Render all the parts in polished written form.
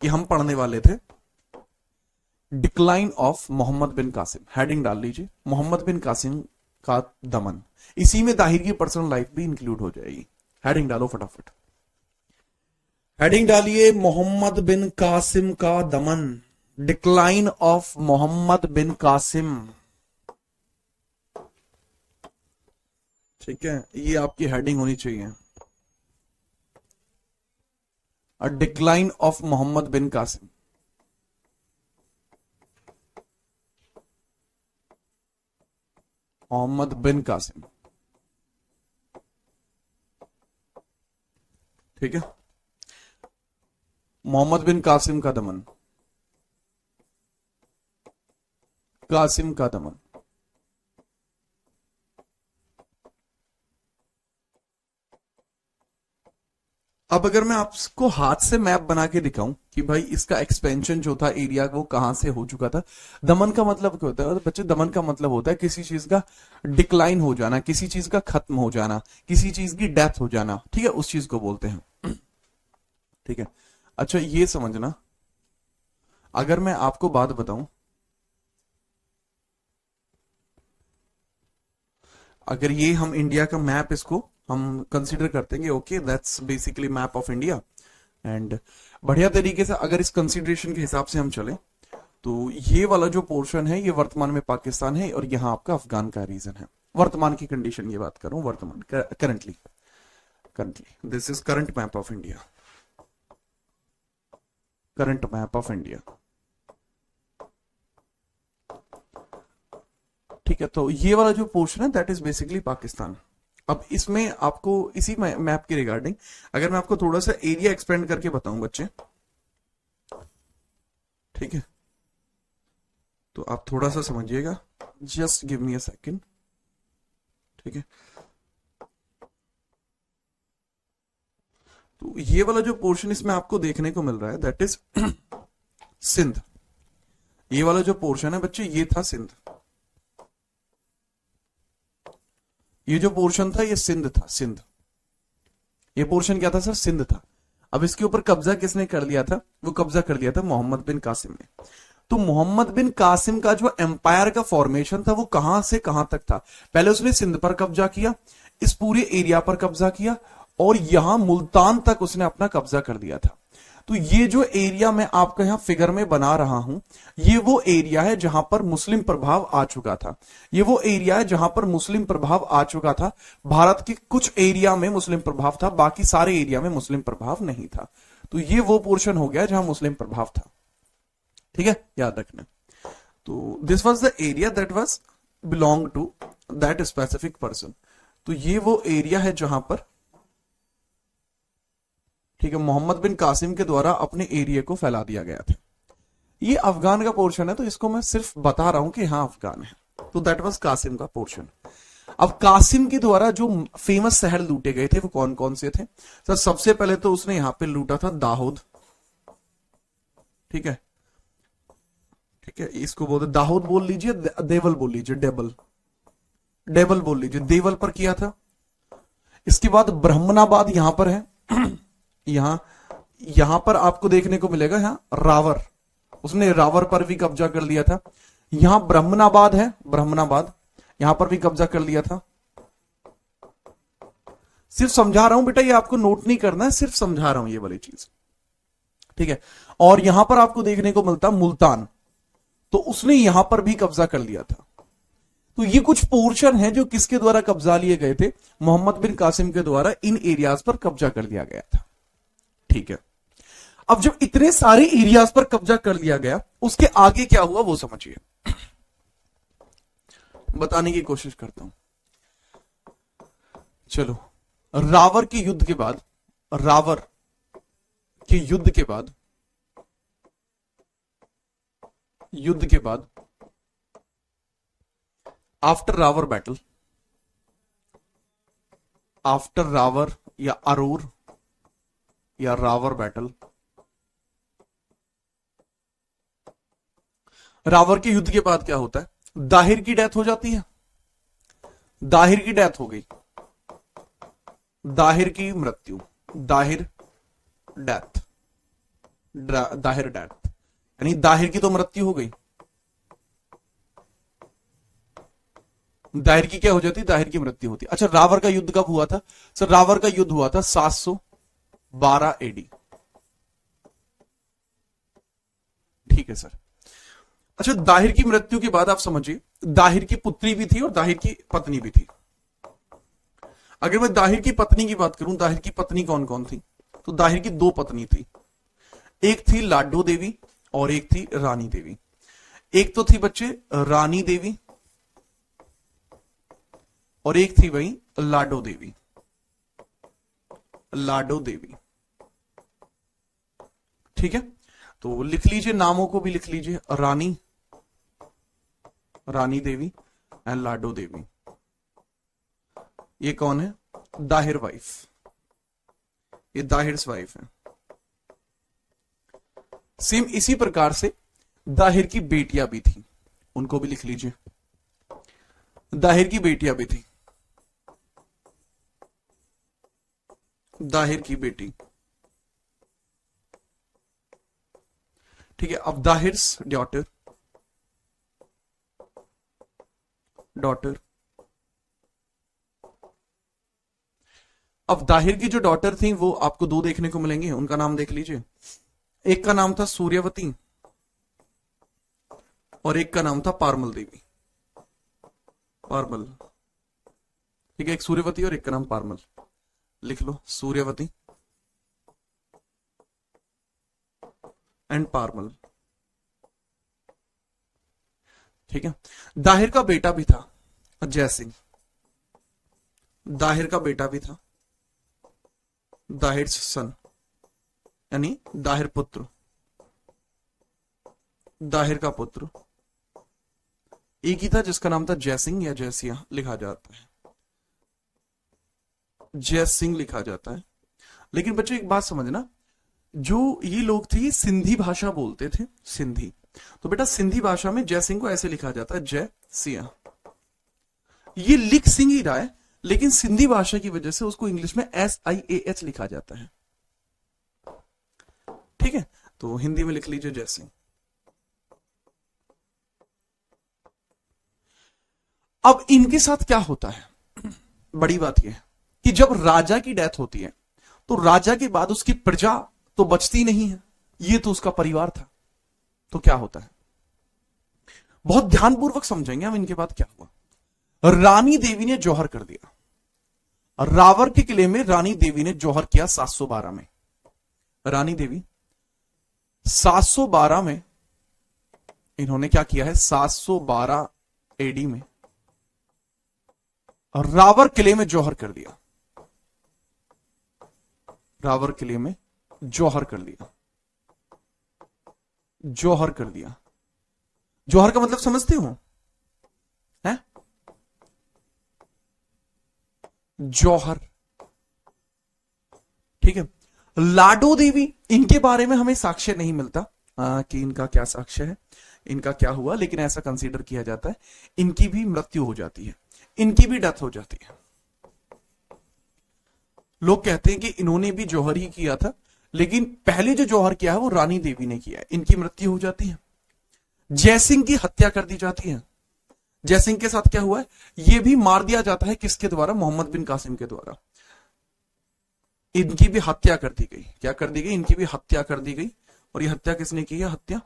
कि हम पढ़ने वाले थे decline of Mohammad bin Qasim. Heading डाल लीजिए, मोहम्मद बिन कासिम का दमन। इसी में ताहिर की पर्सनल लाइफ भी इंक्लूड हो जाएगी। हेडिंग डालो फटाफट, हेडिंग डालिए, मोहम्मद बिन कासिम का दमन, डिक्लाइन ऑफ मोहम्मद बिन कासिम। ठीक है, ये आपकी हेडिंग होनी चाहिए, a decline of Mohammad bin Qasim. Mohammad bin Qasim, ठीक है, मोहम्मद बिन कासिम का दमन, कासिम का दमन। अब अगर मैं आपको हाथ से मैप बना के दिखाऊं कि भाई इसका एक्सपेंशन जो था एरिया वो कहां से हो चुका था। दमन का मतलब क्या होता है बच्चे? दमन का मतलब होता है किसी चीज का डिक्लाइन हो जाना, किसी चीज का खत्म हो जाना, किसी चीज की डेथ हो जाना। ठीक है, उस चीज को बोलते हैं। ठीक है, अच्छा ये समझना, अगर मैं आपको बात बताऊं, अगर ये हम इंडिया का मैप इसको हम कंसीडर करते हैं, okay that's basically map of India, and बढ़िया तरीके से अगर इस कंसीडरेशन के हिसाब से हम चलें तो ये वाला जो पोर्शन है ये वर्तमान में पाकिस्तान है और यहां आपका अफगान का रीजन है। वर्तमान की कंडीशन की बात करूं, वर्तमान currently, this is current map of India, current map of India. ठीक है, तो ये वाला जो पोर्शन है दैट इज बेसिकली पाकिस्तान। अब इसमें आपको इसी मैप के रिगार्डिंग अगर मैं आपको थोड़ा सा एरिया एक्सपेंड करके बताऊं बच्चे, ठीक है, तो आप थोड़ा सा समझिएगा, just give me a second. ठीक है, तो ये वाला जो पोर्शन इसमें आपको देखने को मिल रहा है दैट इज सिंध। ये वाला जो पोर्शन है बच्चे ये था सिंध, ये जो पोर्शन था ये सिंध था, सिंध। ये पोर्शन क्या था सर? सिंध था। अब इसके ऊपर कब्जा किसने कर लिया था? वो कब्जा कर लिया था मोहम्मद बिन कासिम ने। तो मोहम्मद बिन कासिम का जो एम्पायर का फॉर्मेशन था वो कहां से कहां तक था? पहले उसने सिंध पर कब्जा किया, इस पूरे एरिया पर कब्जा किया और यहां मुल्तान तक उसने अपना कब्जा कर लिया था। तो ये जो एरिया मैं आपका यहां फिगर में बना रहा हूं, ये वो एरिया है जहां पर मुस्लिम प्रभाव आ चुका था। ये वो एरिया है जहां पर मुस्लिम प्रभाव आ चुका था। भारत के कुछ एरिया में मुस्लिम प्रभाव था, बाकी सारे एरिया में मुस्लिम प्रभाव नहीं था। तो ये वो पोर्शन हो गया जहां मुस्लिम प्रभाव था। ठीक है, याद रखना। तो this was the area that was belong to that specific person. तो ये वो एरिया है जहां पर, ठीक है, मोहम्मद बिन कासिम के द्वारा अपने एरिया को फैला दिया गया था। ये अफगान का पोर्शन है, तो इसको मैं सिर्फ बता रहा हूं कि हाँ अफगान है। तो दैट वाज कासिम का पोर्शन। अब कासिम के द्वारा जो फेमस शहर लूटे गए थे वो कौन कौन से थे? सर सबसे पहले तो उसने यहां पे लूटा था दाहोद। ठीक है, ठीक है, इसको बोलते दाहोद बोल लीजिए, देवल बोल लीजिए, डेबल, डेबल बोल लीजिए, देवल पर किया था। इसके बाद ब्रह्मनाबाद यहां पर है। यहां यहां पर आपको देखने को मिलेगा यहां रावर, उसने रावर पर भी कब्जा कर लिया था। यहां ब्रह्मनाबाद है, ब्रह्मनाबाद यहां पर भी कब्जा कर लिया था। सिर्फ समझा रहा हूं बेटा, ये आपको नोट नहीं करना है, सिर्फ समझा रहा हूं ये वाली चीज। ठीक है, और यहां पर आपको देखने को मिलता मुल्तान, तो उसने यहां पर भी कब्जा कर लिया था। तो ये कुछ पोर्शन है जो किसके द्वारा कब्जा लिए गए थे? मोहम्मद बिन कासिम के द्वारा इन एरियाज पर कब्जा कर लिया गया था। ठीक है, अब जब इतने सारे एरियाज पर कब्जा कर लिया गया, उसके आगे क्या हुआ वो समझिए, बताने की कोशिश करता हूं। चलो, रावर के युद्ध के बाद, रावर के युद्ध के बाद, युद्ध के बाद, आफ्टर रावर बैटल, आफ्टर रावर या अरूर या रावर बैटल, रावर के युद्ध के बाद क्या होता है? दाहिर की डेथ हो जाती है, दाहिर की डेथ हो गई, दाहिर की मृत्यु, दाहिर डेथ। दाहिर डेथ, यानी दाहिर की तो मृत्यु हो गई। दाहिर की क्या हो जाती? दाहिर की मृत्यु होती। अच्छा, रावर का युद्ध कब हुआ था? सर रावर का युद्ध हुआ था 712 एडी। ठीक है सर। अच्छा, दाहिर की मृत्यु के बाद आप समझिए, दाहिर की पुत्री भी थी और दाहिर की पत्नी भी थी। अगर मैं दाहिर की पत्नी की बात करूं, दाहिर की पत्नी कौन कौन थी? तो दाहिर की दो पत्नी थी, एक थी लाडो देवी और एक थी रानी देवी। एक तो थी बच्चे रानी देवी और एक थी भाई लाडो देवी। लाडो देवी, ठीक है। तो लिख लीजिए, नामों को भी लिख लीजिए, रानी, रानी देवी एंड लाडो देवी। ये कौन है? दाहिर वाइफ, ये दाहिर वाइफ है। सेम इसी प्रकार से दाहिर की बेटियां भी थी, उनको भी लिख लीजिए। दाहिर की बेटियां भी थी, दाहिर की बेटी, ठीक है। अब दाहिर्स डॉटर, डॉटर। अब दाहिर की जो डॉटर थी वो आपको दो देखने को मिलेंगे, उनका नाम देख लीजिए। एक का नाम था सूर्यवती और एक का नाम था पारमल देवी। पारमल, ठीक है, एक सूर्यवती और एक का नाम पारमल। लिख लो, सूर्यवती एंड पारमल, ठीक है। दाहिर का बेटा भी था जय सिंह, दाहिर का बेटा भी था, दाहिर सन, यानी दाहिर पुत्र, दाहिर का पुत्र एक ही था जिसका नाम था जय सिंह या जयसिंह लिखा जाता है, जय सिंह लिखा जाता है। लेकिन बच्चों एक बात समझना, जो ये लोग थे सिंधी भाषा बोलते थे, सिंधी। तो बेटा सिंधी भाषा में जय सिंह को ऐसे लिखा जाता है, जय सिंह। ये लिख सिंह ही रहा है, लेकिन सिंधी भाषा की वजह से उसको इंग्लिश में SIAH लिखा जाता है, ठीक है। तो हिंदी में लिख लीजिए जय सिंह। अब इनके साथ क्या होता है, बड़ी बात यह है कि जब राजा की डेथ होती है तो राजा के बाद उसकी प्रजा तो बचती नहीं है, ये तो उसका परिवार था। तो क्या होता है, बहुत ध्यानपूर्वक समझेंगे हम इनके बाद क्या हुआ। रानी देवी ने जौहर कर दिया, रावर के किले में रानी देवी ने जौहर किया 712 में। रानी देवी 712 में इन्होंने क्या किया है, 712 एडी में रावर किले में जौहर कर दिया, रावर किले में जौहर कर दिया, जौहर कर दिया। जौहर का मतलब समझते हो, है जौहर, ठीक है। लाडो देवी, इनके बारे में हमें साक्ष्य नहीं मिलता कि इनका क्या साक्ष्य है, इनका क्या हुआ, लेकिन ऐसा कंसीडर किया जाता है इनकी भी मृत्यु हो जाती है, इनकी भी डेथ हो जाती है। लोग कहते हैं कि इन्होंने भी जौहर ही किया था, लेकिन पहले जो जौहर किया है वो रानी देवी ने किया है, इनकी मृत्यु हो जाती है। जयसिंह की हत्या कर दी जाती है। जयसिंह के साथ क्या हुआ है, ये भी मार दिया जाता है, किसके द्वारा, मोहम्मद बिन कासिम के द्वारा। इनकी भी हत्या कर दी गई, क्या कर दी गई, इनकी भी हत्या कर दी गई। और ये हत्या किसने की है, हत्या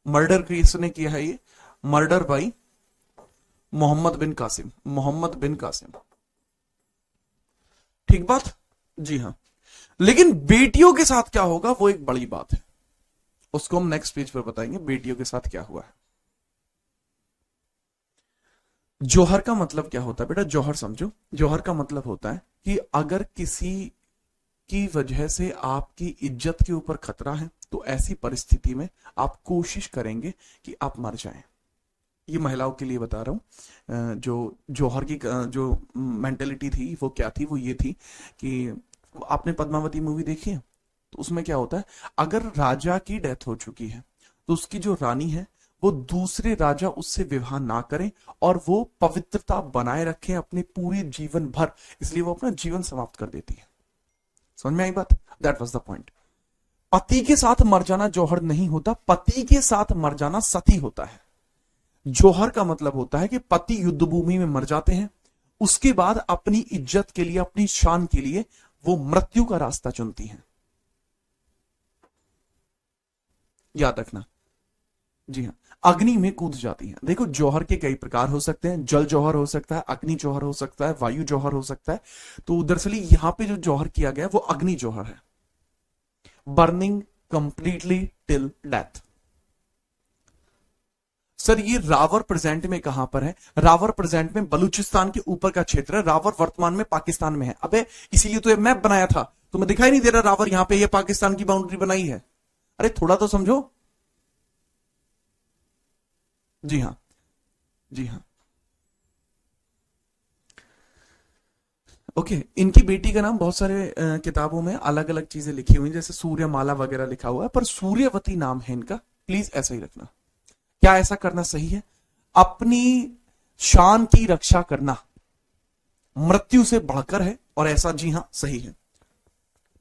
मर्डर किसने किया है, ये मर्डर बाई मोहम्मद बिन कासिम, मोहम्मद बिन कासिम, ठीक बात, जी हां। लेकिन बेटियों के साथ क्या होगा वो एक बड़ी बात है, उसको हम नेक्स्ट पेज पर बताएंगे, बेटियों के साथ क्या हुआ है। जौहर का मतलब क्या होता है बेटा, जौहर समझो, जौहर का मतलब होता है कि अगर किसी की वजह से आपकी इज्जत के ऊपर खतरा है तो ऐसी परिस्थिति में आप कोशिश करेंगे कि आप मर जाएं। ये महिलाओं के लिए बता रहा हूं। जो जौहर की जो मेंटेलिटी थी वो क्या थी, वो ये थी कि आपने पद्मावती मूवी देखी है, तो उसमें क्या होता है, अगर राजा की डेथ हो चुकी है तो उसकी जो रानी है वो दूसरे राजा उससे विवाह ना करें और वो पवित्रता बनाए रखें अपने पूरे जीवन भर, इसलिए वो अपना जीवन समाप्त कर देती है। समझ में आई बात, दैट वाज द पॉइंट। पति के साथ मर जाना जौहर नहीं होता, पति के साथ मर जाना सती होता है। जौहर का मतलब होता है कि पति युद्ध भूमि में मर जाते हैं, उसके बाद अपनी इज्जत के लिए, अपनी शान के लिए वो मृत्यु का रास्ता चुनती हैं। याद रखना। जी हाँ, अग्नि में कूद जाती हैं। देखो जौहर के कई प्रकार हो सकते हैं, जल जौहर हो सकता है, अग्नि जौहर हो सकता है, वायु जौहर हो सकता है। तो दरअसल यहां पे जो जौहर किया गया वो अग्नि जौहर है, burning completely till death. Sir ये रावर प्रेजेंट में कहां पर है? रावर प्रेजेंट में बलूचिस्तान के ऊपर का क्षेत्र है, रावर वर्तमान में पाकिस्तान में है। अबे इसीलिए तो ये मैप बनाया था, तुम्हें दिखाई नहीं दे रहा रावर यहां पे ये पाकिस्तान की बाउंड्री बनाई है? अरे थोड़ा तो समझो। जी हाँ, जी हाँ। ओके, इनकी बेटी का नाम बहुत सारे किताबों में अलग अलग चीजें लिखी हुई हैं, जैसे सूर्यमाला वगैरह लिखा हुआ है, पर सूर्यवती नाम है इनका। प्लीज ऐसा ही रखना। क्या ऐसा करना सही है? अपनी शान की रक्षा करना मृत्यु से बढ़कर है, और ऐसा जी हां सही है।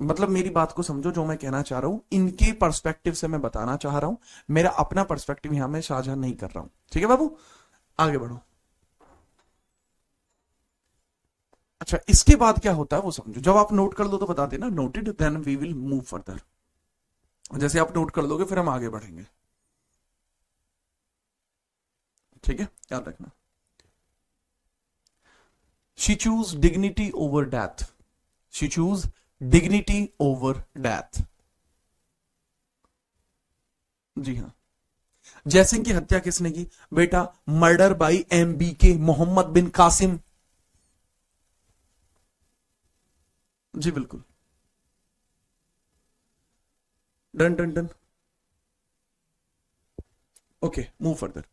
मतलब मेरी बात को समझो, जो मैं कहना चाह रहा हूं इनके पर्सपेक्टिव से मैं बताना चाह रहा हूं, मेरा अपना पर्सपेक्टिव यहां मैं साझा नहीं कर रहा हूं। ठीक है बाबू, आगे बढ़ो। अच्छा, इसके बाद क्या होता है वो समझो। जब आप नोट कर दो तो बता देना, noted, then we will move further. जैसे आप नोट कर दोगे फिर हम आगे बढ़ेंगे। ठीक है, याद रखना। She choose dignity over death, she choose dignity over death. जी हां। जयसिंह की हत्या किसने की? बेटा murder by MBK, Mohammad bin Qasim. जी बिल्कुल, done done done. Okay, move further.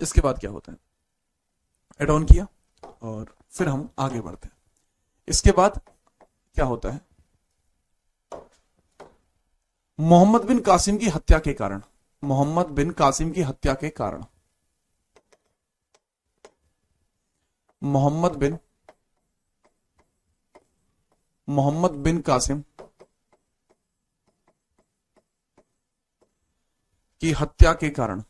इसके बाद क्या होता है? एड ऑन किया और फिर हम आगे बढ़ते हैं। इसके बाद क्या होता है? मोहम्मद बिन कासिम की हत्या के कारण, मोहम्मद बिन कासिम की हत्या के कारण, मोहम्मद बिन कासिम की हत्या के कारण,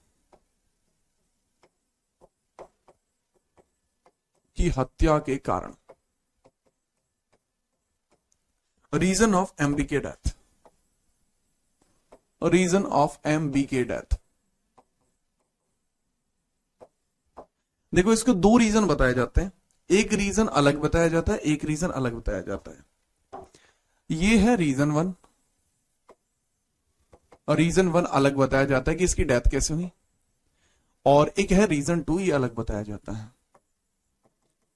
की हत्या के कारण, reason of MBK death, reason of MBK death. देखो इसको दो रीजन बताए जाते हैं, एक रीजन अलग बताया जाता है, एक रीजन अलग बताया जाता है। ये है रीजन 1, और रीजन 1 अलग बताया जाता है कि इसकी डेथ कैसे हुई, और एक है रीजन 2, ये अलग बताया जाता है,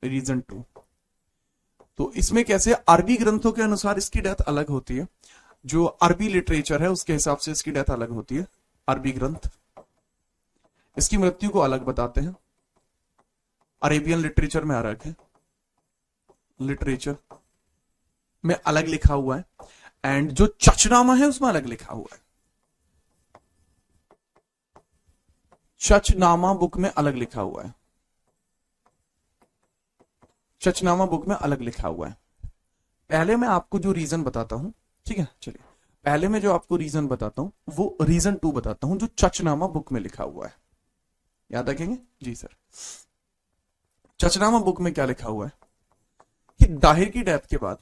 रीजन 2। तो इसमें कैसे, अरबी ग्रंथों के अनुसार इसकी डेथ अलग होती है, जो अरबी लिटरेचर है उसके हिसाब से इसकी डेथ अलग होती है। अरबी ग्रंथ इसकी मृत्यु को अलग बताते हैं, अरेबियन लिटरेचर में अलग है, लिटरेचर में अलग लिखा हुआ है, एंड जो चचनामा है उसमें अलग लिखा हुआ है। चचनामा बुक में अलग लिखा हुआ है, चचनामा बुक में अलग लिखा हुआ है। पहले मैं आपको जो रीजन बताता हूं, ठीक है, चलिए पहले मैं जो आपको रीजन बताता हूं वो रीजन 2 बताता हूं, जो चचनामा बुक में लिखा हुआ है। याद रखेंगे? जी सर। चचनामा बुक में क्या लिखा हुआ है कि दाहिर की डेथ के बाद,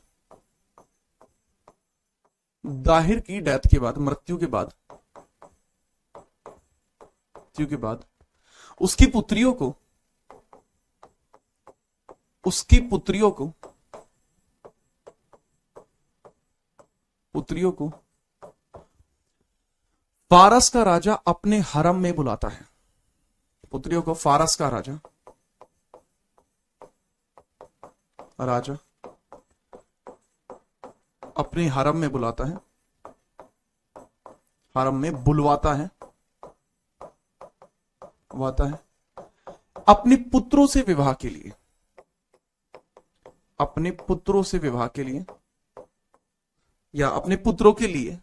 दाहिर की डेथ के बाद, मृत्यु के बाद, मृत्यु के बाद उसकी पुत्रियों को, उसकी पुत्रियों को, पुत्रियों को फारस का राजा अपने हरम में बुलाता है। पुत्रियों को फारस का राजा, राजा अपने हरम में बुलाता है, हरम में बुलवाता है, बुलवाता है अपने पुत्रों से विवाह के लिए, अपने पुत्रों से विवाह के लिए, या अपने पुत्रों के लिए,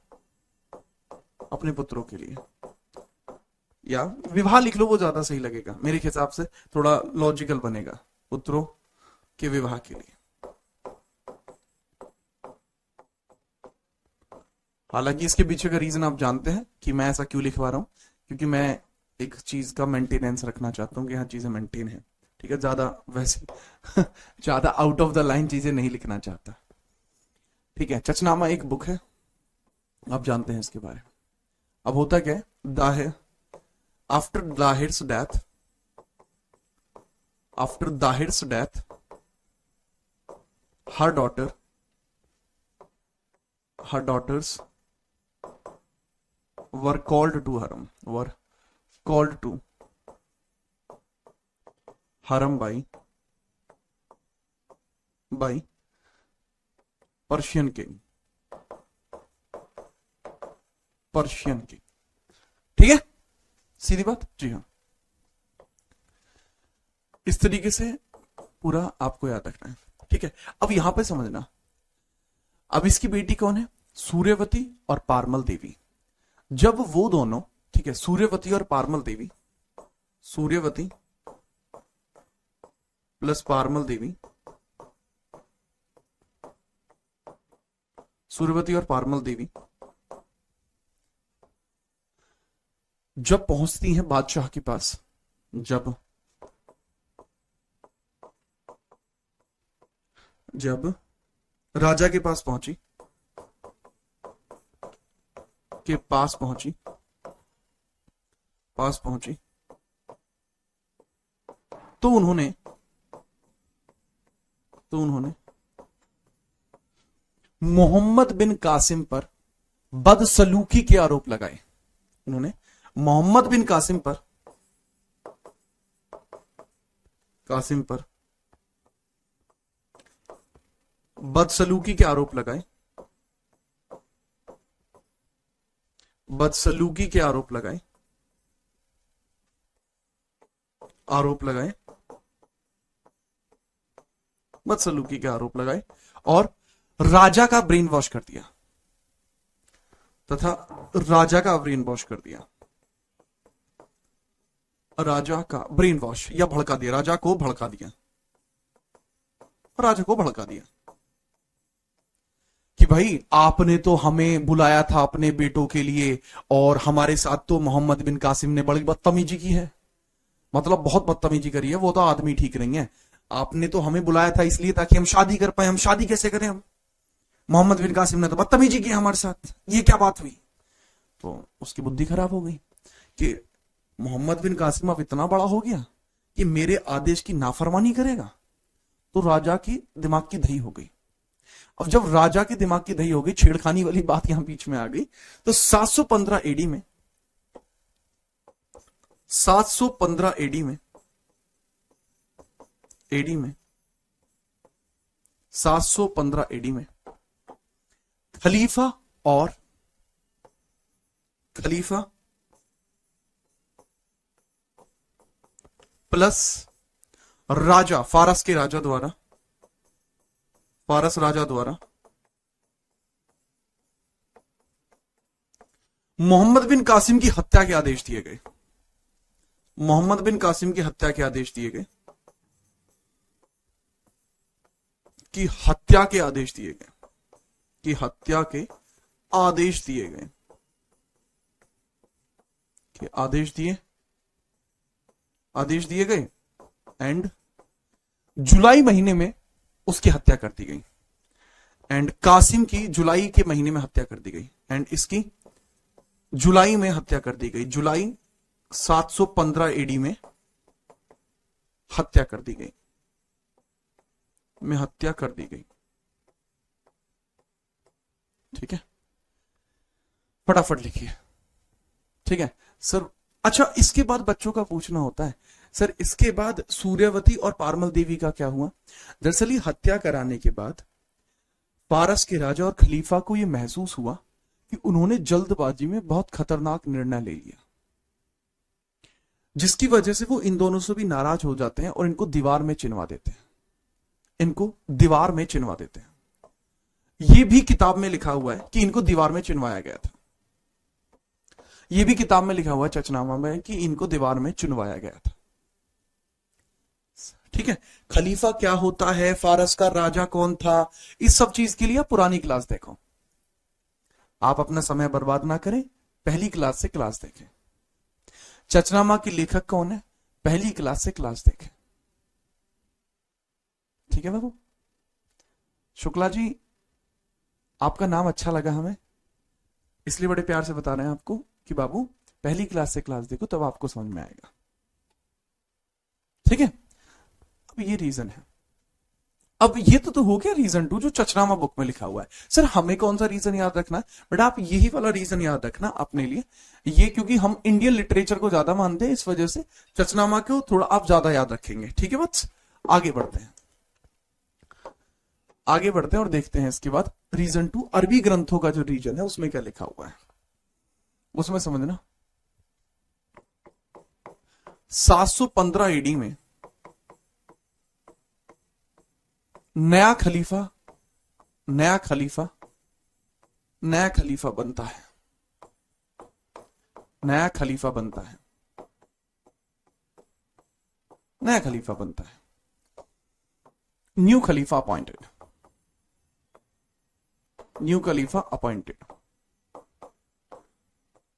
अपने पुत्रों के लिए, या विवाह लिख लो वो ज्यादा सही लगेगा मेरे हिसाब से, थोड़ा लॉजिकल बनेगा, पुत्रों के विवाह के लिए। हालांकि इसके पीछे का रीजन आप जानते हैं कि मैं ऐसा क्यों लिखवा रहा हूं, क्योंकि मैं एक चीज का मेंटेनेंस रखना चाहता हूं कि हाँ चीजें मेंटेन है। ठीक है, ज्यादा वैसे ज्यादा आउट ऑफ द लाइन चीजें नहीं लिखना चाहता। ठीक है, चचनामा एक बुक है, आप जानते हैं इसके बारे में। अब होता क्या है, Dahir after Dahir's death, after Dahir's death her daughters were called to haram, were called to haram by Persian king, Persian king। ठीक है, सीधी बात जी हाँ। इस तरीके से पूरा आपको याद रखना है। ठीक है, अब यहां पे समझना, अब इसकी बेटी कौन है, सूर्यवती और पारमल देवी। जब वो दोनों, ठीक है, सूर्यवती और पारमल देवी, सूर्यवती प्लस पारमल देवी, सूर्यवती और पारमल देवी जब पहुंचती हैं बादशाह के पास, जब राजा के पास पहुंची, पास पहुंची, तो उन्होंने मोहम्मद बिन कासिम पर बदसलूकी के आरोप लगाए। उन्होंने मोहम्मद बिन कासिम पर बदसलूकी के आरोप लगाए, बदसलूकी के आरोप लगाए बदसलूकी के आरोप लगाए और राजा का ब्रेन वॉश कर दिया, तथा राजा का ब्रेन वॉश कर दिया, राजा का ब्रेन वॉश या भड़का दिया, राजा को भड़का दिया कि भाई आपने तो हमें बुलाया था अपने बेटों के लिए और हमारे साथ तो मोहम्मद बिन कासिम ने बड़ी बदतमीजी की है, मतलब बहुत बदतमीजी करी है, वो तो आदमी ठीक नहीं है। आपने तो हमें बुलाया था इसलिए ताकि हम शादी कर पाए, हम शादी कैसे करें, हम मोहम्मद बिन कासिम ने तो बदतमीजी की हमारे साथ, ये क्या बात हुई। तो उसकी बुद्धि खराब हो गई कि मोहम्मद बिन कासिम अब इतना बड़ा हो गया कि मेरे आदेश की नाफरमानी करेगा। तो राजा की दिमाग की दही हो गई। अब जब राजा के दिमाग की दही हो गई, छेड़खानी वाली बात यहां बीच में आ गई, तो 715 एडी में 715 एडी में 715 एडी में खलीफा प्लस राजा, फारस राजा द्वारा मोहम्मद बिन कासिम की हत्या के आदेश दिए गए, मोहम्मद बिन कासिम की हत्या के आदेश दिए गए, कि हत्या के आदेश दिए गए, कि हत्या के आदेश दिए गए, कि आदेश दिए गए एंड जुलाई महीने में उसकी हत्या कर दी गई, एंड कासिम की जुलाई के महीने में हत्या कर दी गई, एंड इसकी जुलाई में हत्या कर दी गई, जुलाई 715 एडी में हत्या कर दी गई, ठीक है, फटाफट लिखिए। ठीक है सर। अच्छा, इसके बाद बच्चों का पूछना होता है, सर इसके बाद सूर्यवती और पारमल देवी का क्या हुआ। दरअसल हत्या कराने के बाद पारस के राजा और खलीफा को यह महसूस हुआ कि उन्होंने जल्दबाजी में बहुत खतरनाक निर्णय ले लिया, जिसकी वजह से वो इन दोनों से भी नाराज हो जाते हैं और इनको दीवार में चिनवा देते हैं, ये भी किताब में लिखा हुआ है कि इनको दीवार में चिनवाया गया था, ये भी किताब में लिखा हुआ है चचनामा में कि इनको दीवार में चुनवाया गया था। ठीक है, खलीफा क्या होता है, फारस का राजा कौन था, इस सब चीज के लिए पुरानी क्लास देखो। आप अपना समय बर्बाद ना करें, पहली क्लास से क्लास देखें। चचनामा की लेखक कौन है? पहली क्लास से क्लास देखें। ठीक है बाबू? शुक्ला जी, आपका नाम अच्छा लगा हमें, इसलिए बड़े प्यार से बता रहे हैं आपको कि बाबू पहली क्लास से क्लास देखो, तब आपको समझ में आएगा। ठीक है? अब ये रीजन है। अब ये तो हो गया रीजन 2 जो चचनामा बुक में लिखा हुआ है। सर हमें कौन सा रीजन याद रखना है? बेटा आप यही वाला रीजन याद रखना अपने लिए, ये क्योंकि हम इंडियन लिटरेचर को ज्यादा मानते हैं, इस वजह से चचनामा को थोड़ा आप ज्यादा याद रखेंगे। ठीक है बस, आगे बढ़ते हैं, आगे बढ़ते हैं और देखते हैं इसके बाद रीजन 2 अरबी ग्रंथों का जो रीजन है उसमें क्या लिखा हुआ है, उसमें समझना। 715 एडी में नया खलीफा बनता है, नया खलीफा बनता है, न्यू खलीफा अपॉइंटेड,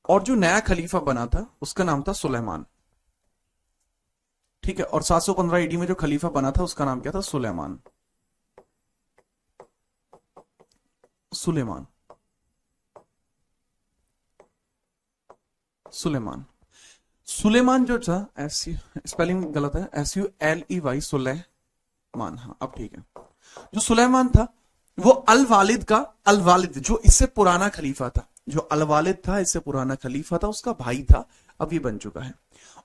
और जो नया खलीफा बना था उसका नाम था सुलेमान। ठीक है? और 715 एडी में जो खलीफा बना था उसका नाम क्या था? सुलेमान। सुलेमान जो था, स्पेलिंग गलत है, SULEY, सुलेमान। हाँ अब ठीक है। जो सुलेमान था वो अल वालिद जो इससे पुराना खलीफा था, जो अल वालिद था इससे पुराना खलीफा था, उसका भाई था, अब ये बन चुका है।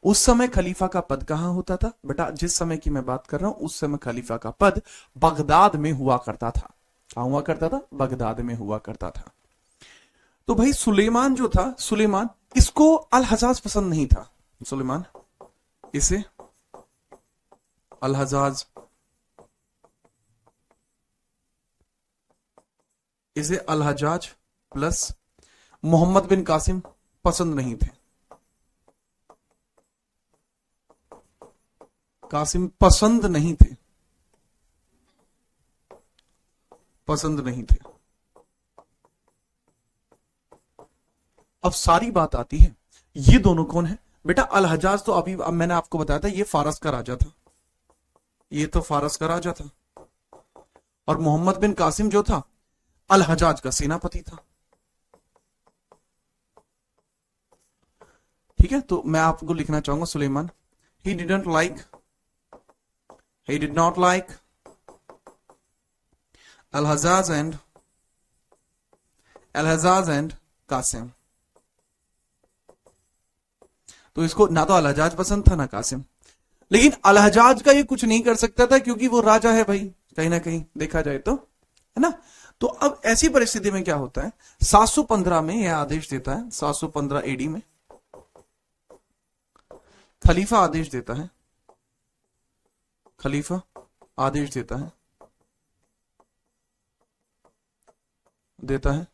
उस समय खलीफा का पद कहां होता था? बेटा जिस समय की मैं बात कर रहा हूं उस समय खलीफा का पद बगदाद में हुआ करता था। कहां हुआ करता था? बगदाद में हुआ करता था। तो भाई सुलेमान जो था, सुलेमान, इसको अल हजाज पसंद नहीं था। सुलेमान, इसे अल हजाज, इसे अल हजाज प्लस मोहम्मद बिन कासिम पसंद नहीं थे। कासिम पसंद नहीं थे। अब सारी बात आती है, ये दोनों कौन है? बेटा अल हजाज तो अभी अब मैंने आपको बताया था, ये फारस का राजा था, ये तो फारस का राजा था, और मोहम्मद बिन कासिम जो था अल हजाज का सेनापति था। ठीक है? तो मैं आपको लिखना चाहूंगा Sulaiman, he did not like al Hajjaj and Qasim. तो इसको ना तो अल हजाज पसंद था ना कासिम, लेकिन अल हजाज का ये कुछ नहीं कर सकता था क्योंकि वो राजा है भाई, कहीं ना कहीं देखा जाए तो, है ना? तो अब ऐसी परिस्थिति में क्या होता है, 715 में यह आदेश देता है, 715 एडी में खलीफा आदेश देता है,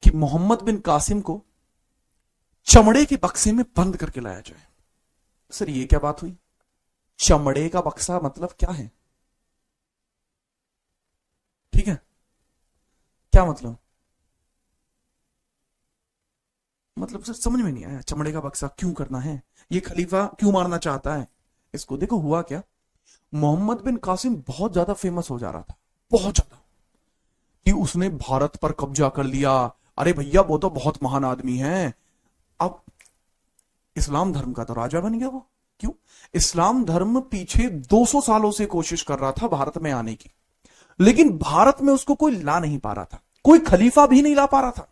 कि मोहम्मद बिन कासिम को चमड़े के बक्से में बंद करके लाया जाए। सर ये क्या बात हुई? चमड़े का बक्सा मतलब क्या है? ठीक है, क्या मतलब सर समझ में नहीं आया। चमड़े का बक्सा क्यों करना है? ये खलीफा क्यों मारना चाहता है इसको? देखो हुआ क्या, मोहम्मद बिन कासिम बहुत ज्यादा फेमस हो जा रहा था, बहुत ज्यादा, कि उसने भारत पर कब्जा कर लिया। अरे भैया वो तो बहुत महान आदमी है। अब इस्लाम धर्म का तो राजा बन गया वो। क्यों? इस्लाम धर्म पीछे 200 सालों से कोशिश कर रहा था भारत में आने की, लेकिन भारत में उसको कोई ला नहीं पा रहा था, कोई खलीफा भी नहीं ला पा रहा था।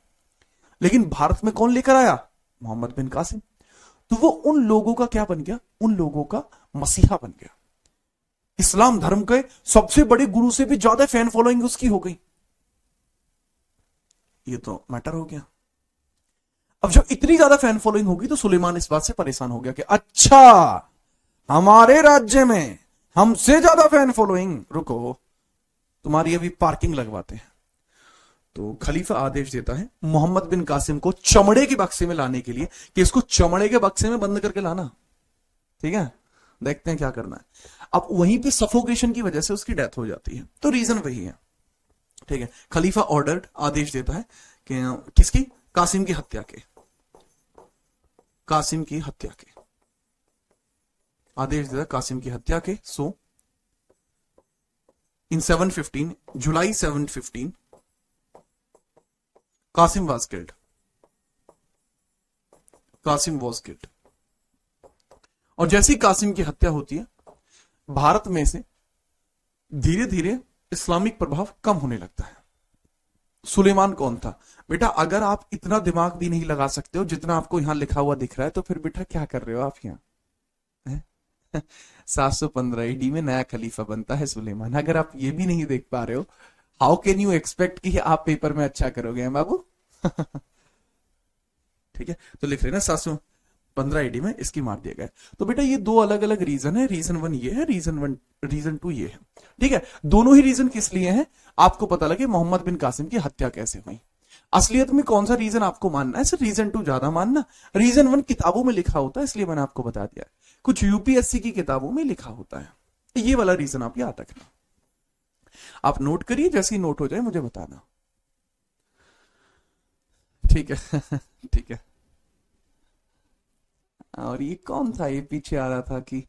लेकिन भारत में कौन लेकर आया? मोहम्मद बिन कासिम। तो वो उन लोगों का क्या बन गया? उन लोगों का मसीहा बन गया। इस्लाम धर्म के सबसे बड़े गुरु से भी ज्यादा फैन फॉलोइंग उसकी हो गई। ये तो मैटर हो गया। अब जब इतनी ज्यादा फैन फॉलोइंग होगी तो सुलेमान इस बात से परेशान हो गया कि अच्छा हमारे राज्य में हमसे ज्यादा फैन फॉलोइंग, रुको तुम्हारी अभी पार्किंग लगवाते हैं। तो खलीफा आदेश देता है मोहम्मद बिन कासिम को चमड़े के बक्से में लाने के लिए, कि इसको चमड़े के बक्से में बंद करके लाना। ठीक है, देखते हैं क्या करना है। अब वहीं पे सफोकेशन की वजह से उसकी डेथ हो जाती है। तो रीजन वही है, ठीक है, खलीफा ऑर्डर्ड, आदेश देता है कि किसकी, कासिम की हत्या के, कासिम की हत्या के, आदेश देता है कासिम की हत्या के। So in 715, July 715, Qasim was killed, Qasim was killed. और जैसे ही कासिम की हत्या होती है, भारत में से धीरे धीरे इस्लामिक प्रभाव कम होने लगता है। सुलेमान कौन था? बेटा अगर आप इतना दिमाग भी नहीं लगा सकते हो जितना आपको यहां लिखा हुआ दिख रहा है, तो फिर बेटा क्या कर रहे हो आप यहां? 715 ईडी में नया खलीफा बनता है सुलेमान। अगर आप ये भी नहीं देख पा रहे हो, हाउ कैन यू एक्सपेक्ट कि आप पेपर में अच्छा करोगे बाबू? ठीक है, तो लिख रहे ना 715 ईडी में इसकी मार दिया गया। तो बेटा ये दो अलग अलग रीजन है, रीजन वन ये है, रीजन टू ये है। ठीक है, दोनों ही रीजन किस लिए हैं? आपको पता लगे मोहम्मद बिन कासिम की हत्या कैसे हुई। असलियत में कौन सा रीजन आपको मानना है? सिर्फ रीजन टू ज्यादा मानना। रीजन वन किताबों में लिखा होता है, इसलिए मैंने आपको बता दिया, कुछ यूपीएससी की किताबों में लिखा होता है। ये वाला रीजन आप याद रखना। आप नोट करिए, जैसे ही नोट हो जाए मुझे बताना। ठीक है। ठीक है। और ये कौन था, ये पीछे आ रहा था कि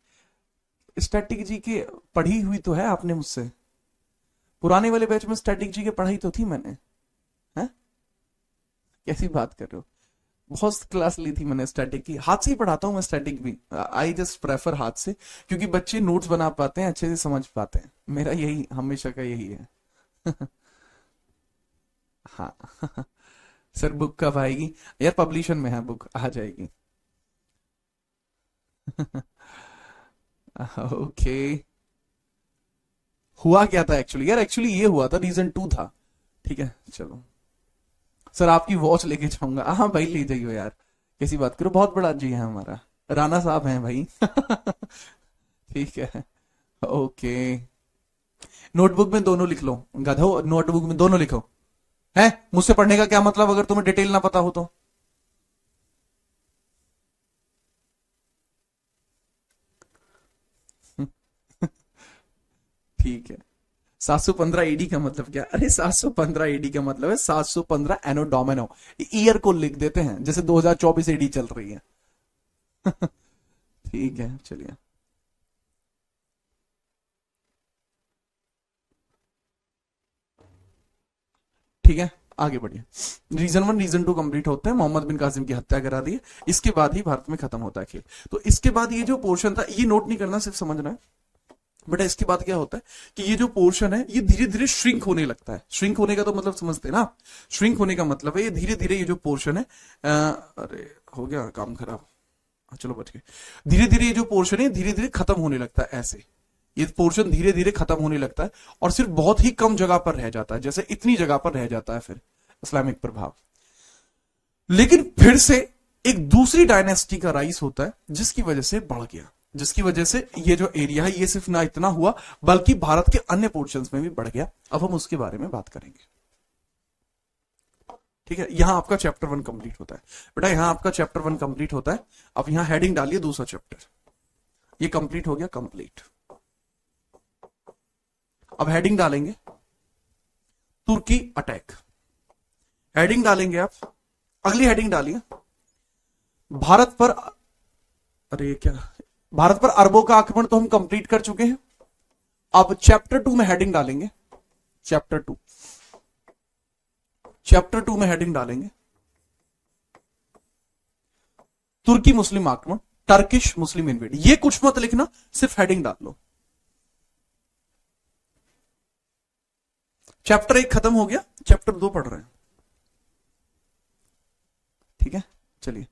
स्टैटिक जी के पढ़ी हुई तो है आपने मुझसे, पुराने वाले बैच में स्टैटिक जी के पढ़ाई तो थी मैंने, है? कैसी बात कर रहे हो? बहुत क्लास ली थी मैंने स्टैटिक की, हाथ से ही पढ़ाता हूं मैं स्टैटिक भी। आई जस्ट प्रेफर हाथ से, क्योंकि बच्चे नोट्स बना पाते हैं, अच्छे से समझ पाते हैं। मेरा यही हमेशा का यही है। हाँ। सर बुक कब आएगी? यार पब्लिशन में है बुक, आ जाएगी। ओके। हुआ क्या था एक्चुअली? यार एक्चुअली ये हुआ था, रीजन टू था। ठीक है चलो, सर आपकी वॉच लेके जाऊंगा। हाँ भाई ले जाइयो यार, कैसी बात करो, बहुत बड़ा जी है हमारा, राणा साहब हैं भाई। ठीक है ओके। नोटबुक में दोनों लिख लो, गधो, नोटबुक में दोनों लिखो। है मुझसे पढ़ने का क्या मतलब अगर तुम्हें डिटेल ना पता हो तो? ठीक है। 715 एडी का मतलब क्या? अरे 715 एडी का मतलब है 715 एनो डोमिनो। ईयर को लिख देते हैं, जैसे 2024 एडी चल रही है। ठीक है चलिए। ठीक है आगे बढ़िए। Reason one reason two complete होते हैं, मोहम्मद बिन कासिम की हत्या करा दी है, इसके बाद ही भारत में खत्म होता है खेल। तो इसके बाद ये जो पोर्शन था, ये नोट नहीं करना, सिर्फ समझना है बेटा। इसके बाद क्या होता है कि ये जो पोर्शन है ये धीरे धीरे श्रिंक होने लगता है। श्रिंक होने का तो मतलब समझते हैं ना? श्रिंक होने का मतलब है ये धीरे धीरे ये जो पोर्शन है, अरे हो गया काम खराब, चलो बच गए। धीरे धीरे ये जो पोर्शन है धीरे धीरे खत्म होने लगता है, ऐसे ये पोर्शन धीरे धीरे खत्म होने लगता है और सिर्फ बहुत ही कम जगह पर रह जाता है, जैसे इतनी जगह पर रह जाता है फिर इस्लामिक प्रभाव। लेकिन फिर से एक दूसरी डायनेस्टी का राइज होता है जिसकी वजह से बढ़ गया, जिसकी वजह से ये जो एरिया है ये सिर्फ ना इतना हुआ बल्कि भारत के अन्य पोर्शंस में भी बढ़ गया। अब हम उसके बारे में बात करेंगे। ठीक है, यहां आपका चैप्टर 1 कंप्लीट होता है बेटा, यहां आपका चैप्टर 1 कंप्लीट होता है। अब यहां हेडिंग डालिए दूसरा चैप्टर, ये कंप्लीट हो गया, कंप्लीट। अब हेडिंग डालेंगे तुर्की अटैक, हेडिंग डालेंगे आप, अगली हेडिंग डालिए भारत पर, अरे क्या, भारत पर अरबों का आक्रमण तो हम कंप्लीट कर चुके हैं। अब चैप्टर 2 में हेडिंग डालेंगे, चैप्टर 2, चैप्टर 2 में हेडिंग डालेंगे तुर्की मुस्लिम आक्रमण, टर्किश मुस्लिम इन्वेड। ये कुछ मत लिखना, सिर्फ हेडिंग डाल लो। चैप्टर 1 खत्म हो गया, चैप्टर 2 पढ़ रहे हैं। ठीक है चलिए।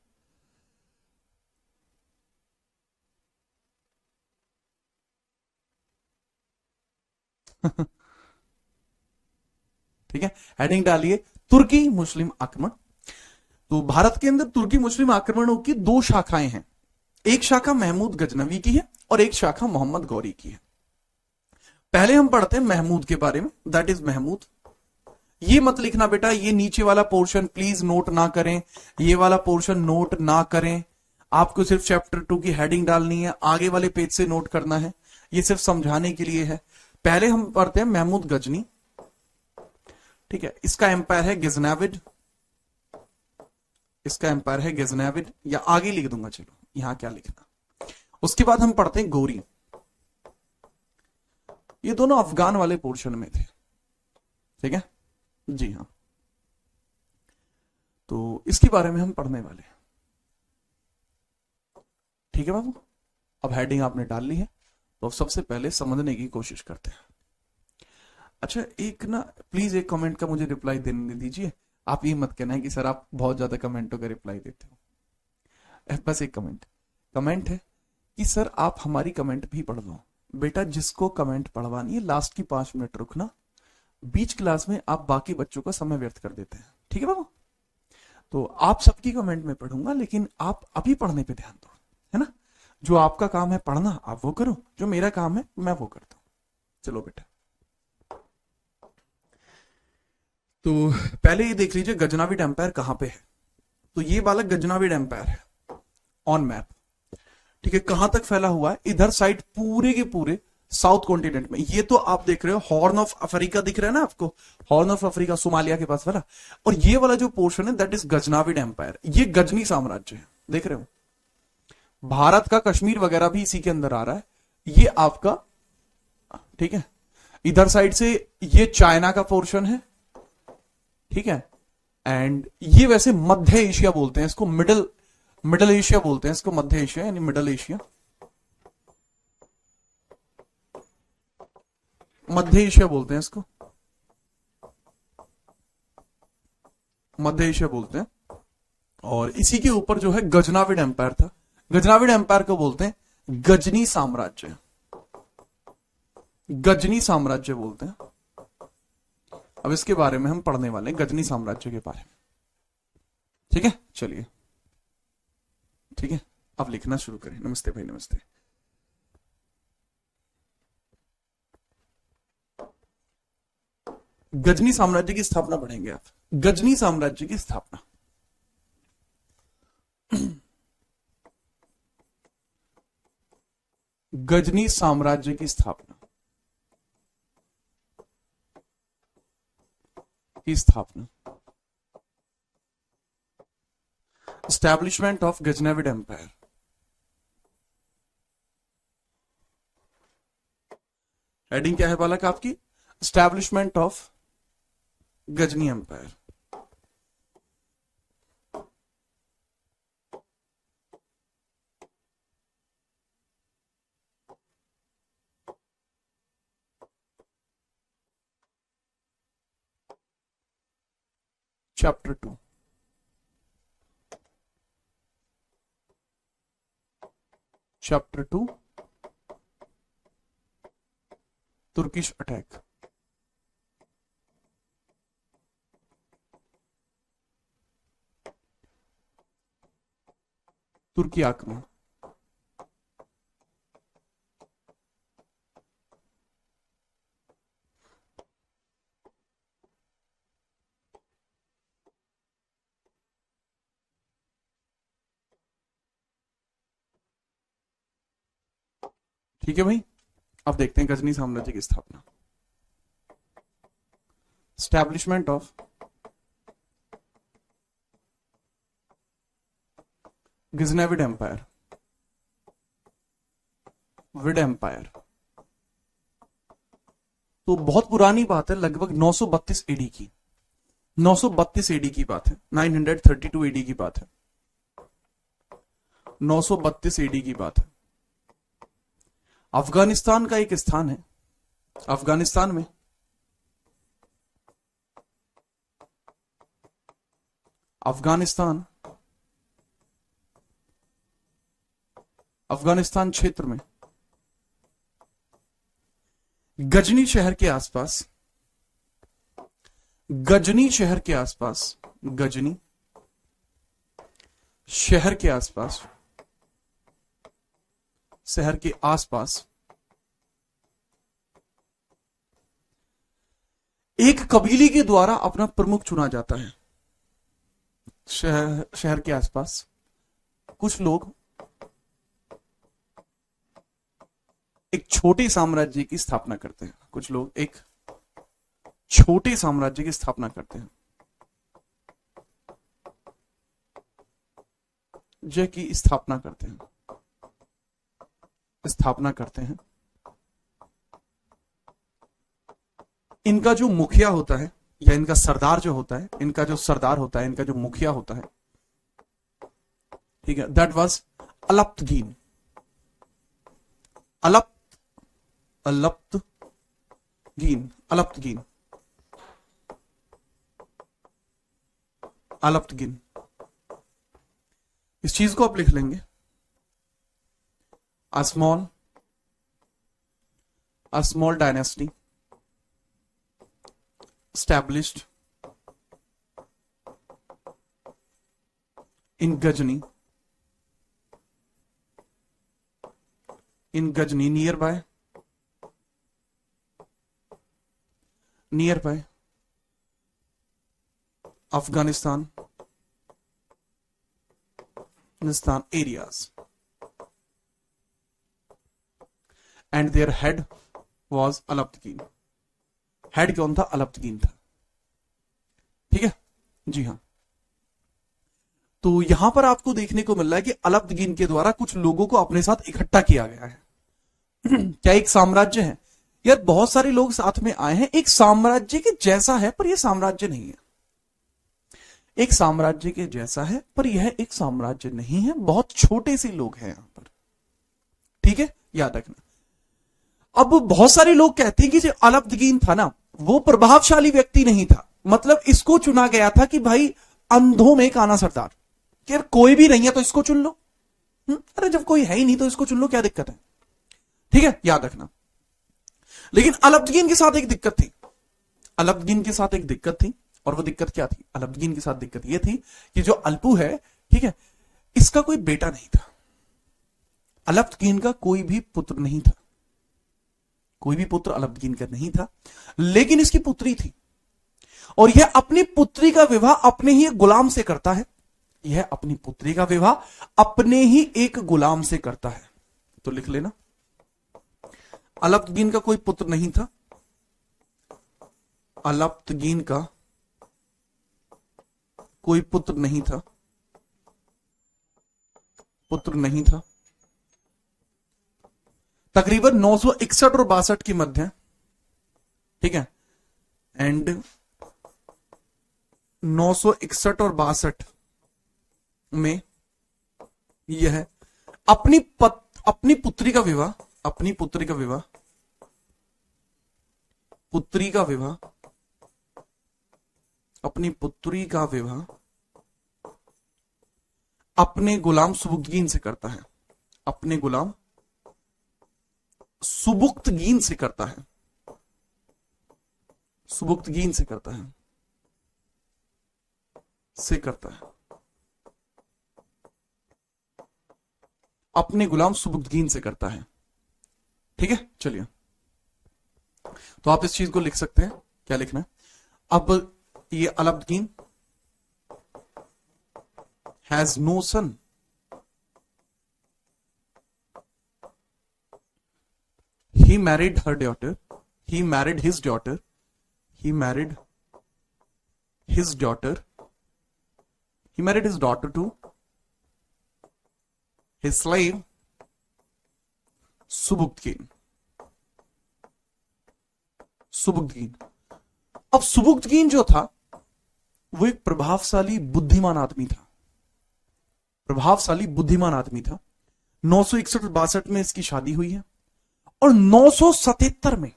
ठीक है, हेडिंग डालिए तुर्की मुस्लिम आक्रमण। तो भारत के अंदर तुर्की मुस्लिम आक्रमणों की दो शाखाएं हैं, एक शाखा महमूद गजनवी की है और एक शाखा मोहम्मद गौरी की है। पहले हम पढ़ते हैं महमूद के बारे में, दैट इज महमूद। ये मत लिखना बेटा, ये नीचे वाला पोर्शन प्लीज नोट ना करें, ये वाला पोर्शन नोट ना करें। आपको सिर्फ चैप्टर 2 की हेडिंग डालनी है, आगे वाले पेज से नोट करना है, ये सिर्फ समझाने के लिए है। पहले हम पढ़ते हैं महमूद गजनी। ठीक है, इसका एम्पायर है गिजनैविड, इसका एम्पायर है गिजनैविड, या आगे लिख दूंगा, चलो यहां क्या लिखना। उसके बाद हम पढ़ते हैं गोरी। ये दोनों अफगान वाले पोर्शन में थे, ठीक है जी हाँ। तो इसके बारे में हम पढ़ने वाले हैं, ठीक है बाबू। अब हेडिंग आपने डाल ली है, तो अब सबसे पहले समझने की कोशिश करते हैं। अच्छा, एक ना प्लीज एक कमेंट का मुझे रिप्लाई देने दीजिए। आप ये मत कहना है कि सर आप बहुत ज्यादा कमेंटों का रिप्लाई देते हो। बस एक कमेंट है कि सर आप हमारी कमेंट भी पढ़ लो। बेटा, जिसको कमेंट पढ़वानी है लास्ट की 5 मिनट रुकना, बीच क्लास में आप बाकी बच्चों का समय व्यर्थ कर देते हैं, ठीक है बाबू। तो आप सबकी कमेंट में पढ़ूंगा, लेकिन आप अभी पढ़ने पे ध्यान दो, है ना। जो आपका काम है पढ़ना, आप वो करो, जो मेरा काम है मैं वो करता हूं। चलो बेटा, तो पहले ये देख लीजिए गजनवीड एम्पायर कहां पे है। तो ये बालक गजनवीड एम्पायर है ऑन मैप, ठीक है। कहां तक फैला हुआ है? इधर साइड पूरे के पूरे साउथ कॉन्टिनेंट में। ये तो आप देख रहे हो हॉर्न ऑफ अफ्रीका दिख रहा है ना आपको, हॉर्न ऑफ अफ्रीका सोमालिया के पास वाला। और ये वाला जो पोर्शन है दैट इज गजनवीड एम्पायर, ये गजनी साम्राज्य है, देख रहे हो। भारत का कश्मीर वगैरह भी इसी के अंदर आ रहा है, ये आपका, ठीक है। इधर साइड से ये चाइना का पोर्शन है, ठीक है। एंड ये वैसे मध्य एशिया बोलते हैं इसको, मिडल एशिया बोलते हैं इसको, मध्य एशिया यानी मिडल एशिया, मध्य एशिया बोलते हैं इसको, मध्य एशिया बोलते हैं। और इसी के ऊपर जो है गजनवीड एम्पायर था। गजनवीड एम्पायर को बोलते हैं गजनी साम्राज्य, गजनी साम्राज्य बोलते हैं। अब इसके बारे में हम पढ़ने वाले हैं, गजनी साम्राज्य के बारे में, ठीक है। चलिए, ठीक है, अब लिखना शुरू करें। नमस्ते भाई, नमस्ते। गजनी साम्राज्य की स्थापना पढ़ेंगे आप, गजनी साम्राज्य की स्थापना। गजनी साम्राज्य की स्थापना, establishment of Ghaznavid empire. Heading क्या है बालक आपकी? Establishment of Ghazni empire. Chapter 2, chapter 2 Turkish attack. तुर्की आक्रमण। ठीक है भाई, अब देखते हैं गजनी साम्राज्य की स्थापना, एस्टैब्लिशमेंट ऑफ गजनवीड एम्पायर, विड एम्पायर। तो बहुत पुरानी बात है, लगभग 932 एडी की, 932 एडी की बात है, 932 एडी की बात है, 932 एडी की बात है। अफगानिस्तान का एक स्थान है, अफगानिस्तान में अफगानिस्तान क्षेत्र में गजनी शहर के आसपास, गजनी शहर के आसपास, गजनी शहर के आसपास, शहर के आसपास एक कबीले के द्वारा अपना प्रमुख चुना जाता है। शहर के आसपास कुछ लोग एक छोटे साम्राज्य की स्थापना करते हैं, कुछ लोग एक छोटे साम्राज्य की स्थापना करते हैं, जय की स्थापना करते हैं, स्थापना करते हैं। इनका जो मुखिया होता है या इनका सरदार जो होता है, इनका जो सरदार होता है, इनका जो मुखिया होता है, ठीक है, दैट वाज अलप्तगीन। अलप्तगीन, अलप्तगीन, अलप्तगीन। इस चीज को आप लिख लेंगे, a small dynasty established in Ghazni, nearby Afghanistan areas, and their head was Alptigin. Head कौन था? अलप्तगीन था। ठीक है जी हाँ। तो यहां पर आपको देखने को मिल रहा है कि अलप्तगीन के द्वारा कुछ लोगों को अपने साथ इकट्ठा किया गया है। क्या एक साम्राज्य है यार, बहुत सारे लोग साथ में आए हैं, एक साम्राज्य के जैसा है पर यह साम्राज्य नहीं है। एक साम्राज्य के जैसा है पर यह एक साम्राज्य नहीं है, बहुत छोटे से लोग हैं यहां पर। ठीक है, याद रखना। अब बहुत सारे लोग कहते हैं कि जो अलप्तगीन था ना, वो प्रभावशाली व्यक्ति नहीं था, मतलब इसको चुना गया था कि भाई अंधों में काना सरदार, कि यार कोई भी नहीं है तो इसको चुन लो। अरे जब कोई है ही नहीं तो इसको चुन लो, क्या दिक्कत है? ठीक है, याद रखना। लेकिन अलप्तगीन के साथ एक दिक्कत थी, अलप्तगीन के साथ एक दिक्कत थी, और वो दिक्कत क्या थी? अलप्तगीन के साथ दिक्कत ये थी कि जो अल्पू है, ठीक है, इसका कोई बेटा नहीं था। अलप्तगीन का कोई भी पुत्र नहीं था, कोई भी पुत्र अलप्तगीन का नहीं था, लेकिन इसकी पुत्री थी, और यह अपनी पुत्री का विवाह अपने ही गुलाम से करता है। यह अपनी पुत्री का विवाह अपने ही एक गुलाम से करता है। तो लिख लेना, अलप्तगीन का कोई पुत्र नहीं था, अलप्तगीन का कोई पुत्र नहीं था, पुत्र नहीं था। तकरीबन 961 और 62 के मध्य, ठीक है, एंड 961 और 62 में यह अपनी पुत्री का विवाह, अपनी पुत्री का विवाह, पुत्री का विवाह, अपनी पुत्री का विवाह अपने गुलाम सुबुक्तगीन से करता है, अपने गुलाम सुबुक्तगीन से करता है, सुबुक्तगीन से करता है, से करता है, अपने गुलाम सुबुक्तगीन से करता है। ठीक है, चलिए, तो आप इस चीज को लिख सकते हैं। क्या लिखना है? अब ये Alptigin has no son, he married her daughter, he married his daughter, he married his daughter, he married his daughter to his slave Sabuktigin. Sabuktigin, अब सुबुक्तगीन जो था वो एक प्रभावशाली बुद्धिमान आदमी था, प्रभावशाली बुद्धिमान आदमी था। 961-62 में इसकी शादी हुई है, और 977 में,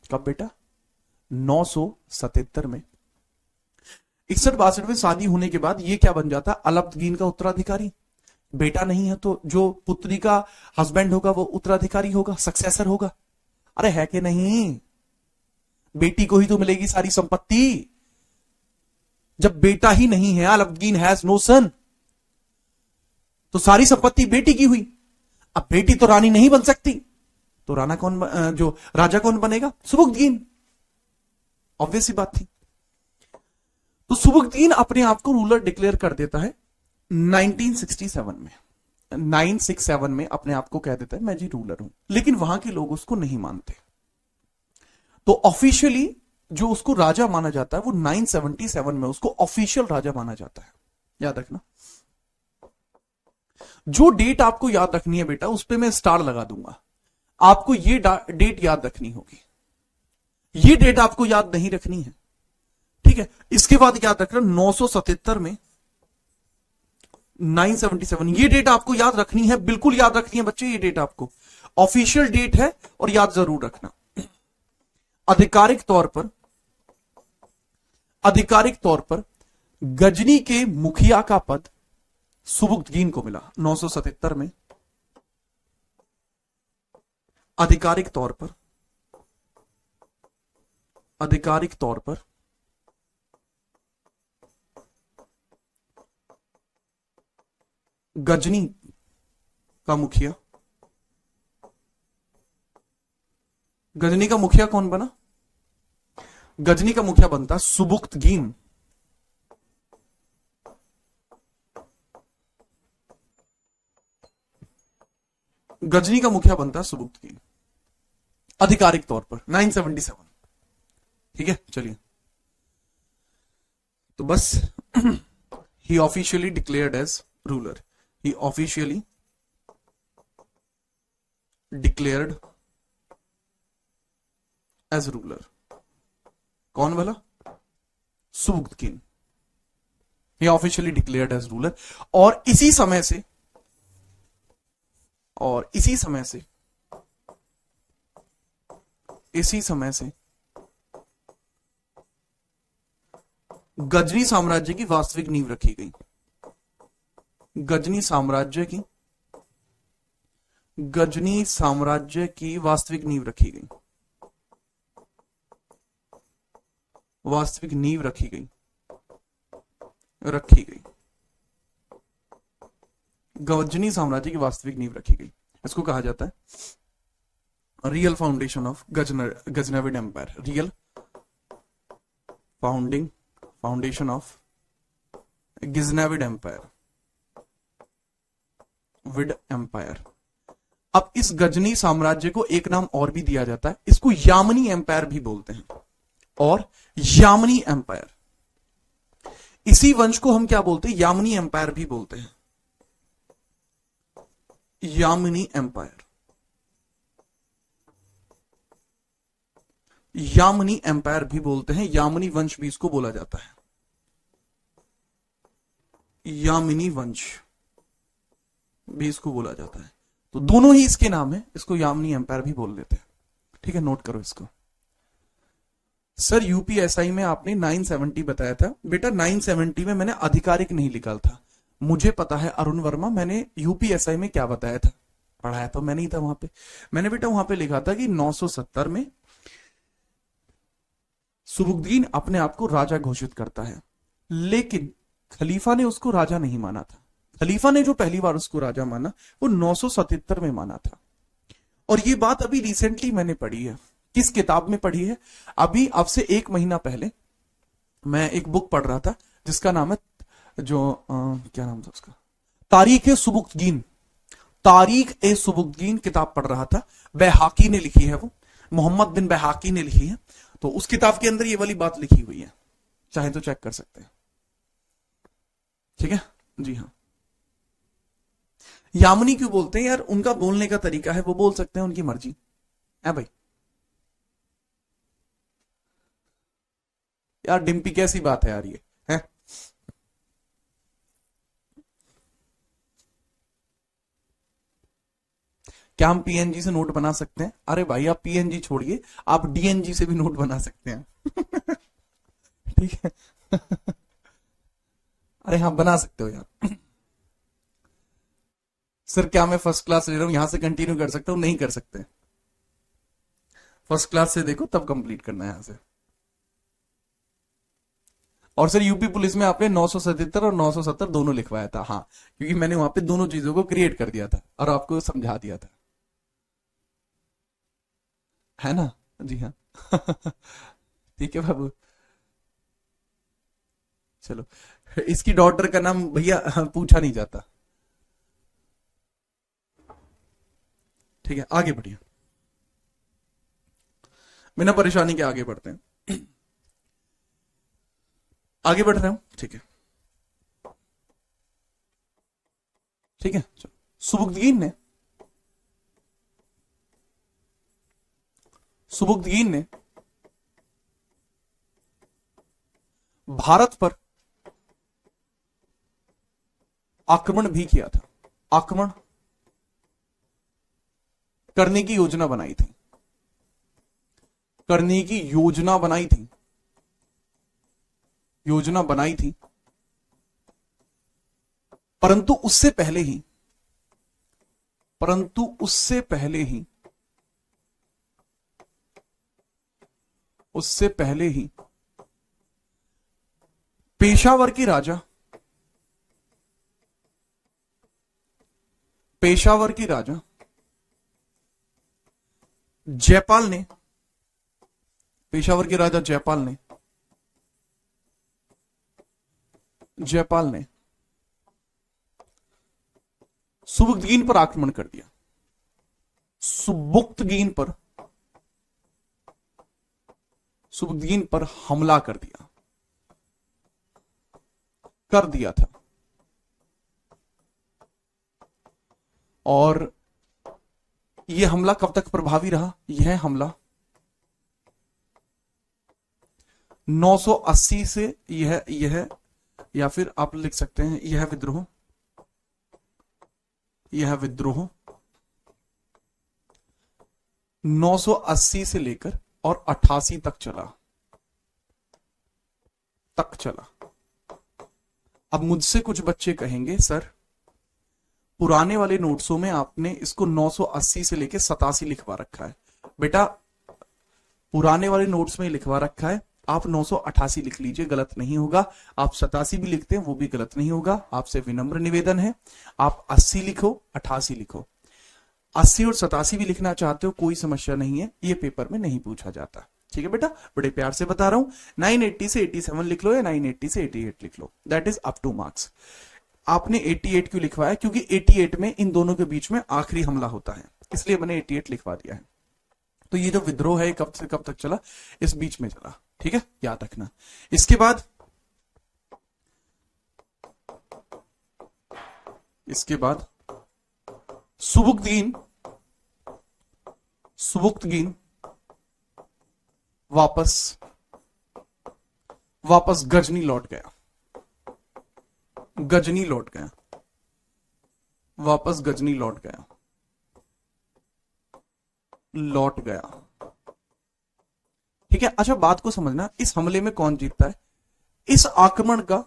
कब बेटा? 977 में, 61-62 में शादी होने के बाद ये क्या बन जाता? अलप्तगीन का उत्तराधिकारी। बेटा नहीं है तो जो पुत्री का हस्बैंड होगा वो उत्तराधिकारी होगा, सक्सेसर होगा। अरे है कि नहीं? बेटी को ही तो मिलेगी सारी संपत्ति। जब बेटा ही नहीं है, अलप्तगीन हैज नो सन, तो सारी संपत्ति बेटी की हुई। अब बेटी तो रानी नहीं बन सकती, तो राणा कौन, जो राजा कौन बनेगा? सुबुक्तगीन। ऑब्वियस सी बात थी। तो सुबुक्तगीन अपने आप को रूलर डिक्लेयर कर देता है 1967 में, 967 में अपने आप को कह देता है मैं जी रूलर हूं, लेकिन वहां के लोग उसको नहीं मानते। तो ऑफिशियली जो उसको राजा माना जाता है वो 977 में उसको ऑफिशियल राजा माना जाता है। याद रखना, जो डेट आपको याद रखनी है बेटा उस पे मैं स्टार लगा दूंगा। आपको ये डेट याद रखनी होगी, ये डेट आपको याद नहीं रखनी है, ठीक है। इसके बाद याद रखना 977 में 977, ये डेट आपको याद रखनी है, बिल्कुल याद रखनी है बच्चे, ये डेट आपको ऑफिशियल डेट है और याद जरूर रखना। आधिकारिक तौर पर गजनी के मुखिया का पद सुबुक्तगीन को मिला 977 में। आधिकारिक तौर पर गजनी का मुखिया कौन बना? गजनी का मुखिया बनता सुबुक्तगीन। गजनी का मुखिया बनता सुबुक्तगीन आधिकारिक तौर पर 977, ठीक है। चलिए, तो बस ही ऑफिशियली डिक्लेयर्ड एज रूलर, ही ऑफिशियली डिक्लेयर्ड एज रूलर। कौन वाला? सुबुक्तगीन, ही ऑफिशियली डिक्लेयर्ड एज रूलर। और इसी समय से गजनी साम्राज्य की वास्तविक नींव रखी गई। गजनी साम्राज्य की वास्तविक नींव रखी गई। गजनी साम्राज्य की वास्तविक नींव रखी गई। इसको कहा जाता है real foundation of Ghaznavid empire. Real foundation of Ghaznavid empire. अब इस गजनी साम्राज्य को एक नाम और भी दिया जाता है, इसको यामनी एम्पायर भी बोलते हैं। और यामनी एम्पायर, इसी वंश को हम क्या बोलते हैं? यामनी एम्पायर भी बोलते हैं। यामनी एम्पायर भी बोलते हैं, यामनी वंश भी इसको बोला जाता है। यामिनी वंश भी इसको बोला जाता है। तो दोनों ही इसके नाम है, इसको यामनी एम्पायर भी बोल देते हैं, ठीक है। नोट करो इसको। सर यूपीएसआई में आपने 970 बताया था बेटा, 970 में मैंने आधिकारिक नहीं लिखा था। मुझे पता है अरुण वर्मा, मैंने यूपीएसआई में क्या बताया था, पढ़ाया तो मैं नहीं था वहां पे। मैंने बेटा वहां पे लिखा था कि 970 में सुबुक्तगीन अपने आप को राजा घोषित करता है, लेकिन खलीफा ने उसको राजा नहीं माना था। खलीफा ने जो पहली बार उसको राजा माना वो 977 में माना था। और ये बात अभी रिसेंटली मैंने पढ़ी है। किस किताब में पढ़ी है? अभी अब से 1 महीना पहले मैं एक बुक पढ़ रहा था जिसका नाम है क्या नाम था उसका, तारीख ए सुबुक्तगीन किताब पढ़ रहा था। बैहाकी ने लिखी है, वो मोहम्मद बिन बैहाकी ने लिखी है। तो उस किताब के अंदर ये वाली बात लिखी हुई है, चाहे तो चेक कर सकते हैं, ठीक है जी हाँ। यामनी क्यों बोलते हैं यार? उनका बोलने का तरीका है, वो बोल सकते हैं, उनकी मर्जी है भाई। यार डिम्पी कैसी बात है यार ये है? क्या हम पीएनजी से नोट बना सकते हैं? अरे भाई आप पीएनजी छोड़िए, आप डीएनजी से भी नोट बना सकते हैं ठीक है अरे हाँ बना सकते हो यार। सर क्या मैं फर्स्ट क्लास ले रहा हूं, यहां से कंटिन्यू कर सकता हूं? नहीं कर सकते, फर्स्ट क्लास से देखो तब कंप्लीट करना है यहां से। और सर यूपी पुलिस में आपने 977 और 970 दोनों लिखवाया था, हाँ, क्योंकि मैंने वहां पे दोनों चीजों को क्रिएट कर दिया था और आपको समझा दिया था, है ना? जी हाँ ठीक है बाबू। चलो, इसकी डॉटर का नाम भैया पूछा नहीं जाता, ठीक है। आगे बढ़िए, बिना परेशानी के आगे बढ़ते हैं। आगे बढ़ रहे हो, ठीक है, ठीक है। सुबुक्तगीन ने भारत पर आक्रमण भी किया था, आक्रमण करने की योजना बनाई थी, करने की योजना बनाई थी, योजना बनाई थी, परंतु उससे पहले ही, परंतु उससे पहले ही, उससे पहले ही पेशावर की राजा, पेशावर की राजा जयपाल ने, पेशावर के राजा जयपाल ने, जयपाल ने सुबुक्तगीन पर आक्रमण कर दिया, सुबुक्तगीन पर, सुबुक्तगीन पर हमला कर दिया, कर दिया था। और यह हमला कब तक प्रभावी रहा? यह हमला 980 से, यह या फिर आप लिख सकते हैं यह विद्रोह, यह विद्रोह 980 से लेकर और 88 तक चला, तक चला। अब मुझसे कुछ बच्चे कहेंगे सर पुराने वाले नोट्सों में आपने इसको 980 से लेकर 87 लिखवा रखा है। बेटा पुराने वाले नोट्स में लिखवा रखा है, आप 988 लिख लीजिए, गलत नहीं होगा। आप 87 भी लिखते हैं वो भी गलत नहीं होगा। आपसे विनम्र निवेदन है आप 80 लिखो, 88 लिखो। 80 और 87 भी लिखना चाहते हो कोई समस्या नहीं है, ये पेपर में नहीं पूछा जाता। ठीक है बेटा, बड़े प्यार से बता रहा हूं। 980 से 87 लिख लो या 980 से 88 लिख लो, that is up to marks. आपने 88 क्यों लिखवाया? क्योंकि 88 में इन दोनों के बीच में आखिरी हमला होता है, इसलिए मैंने 88 लिखवा दिया है। तो ये जो विद्रोह है कब से कब तक चला? इस बीच में चला। ठीक है, याद रखना। इसके बाद, इसके बाद सुबुक्तगीन, सुबुक्तगीन वापस गजनी लौट गया, गजनी लौट गया, वापस गजनी लौट गया, लौट गया। ठीक है, अच्छा बात को समझना, इस हमले में कौन जीतता है? इस आक्रमण का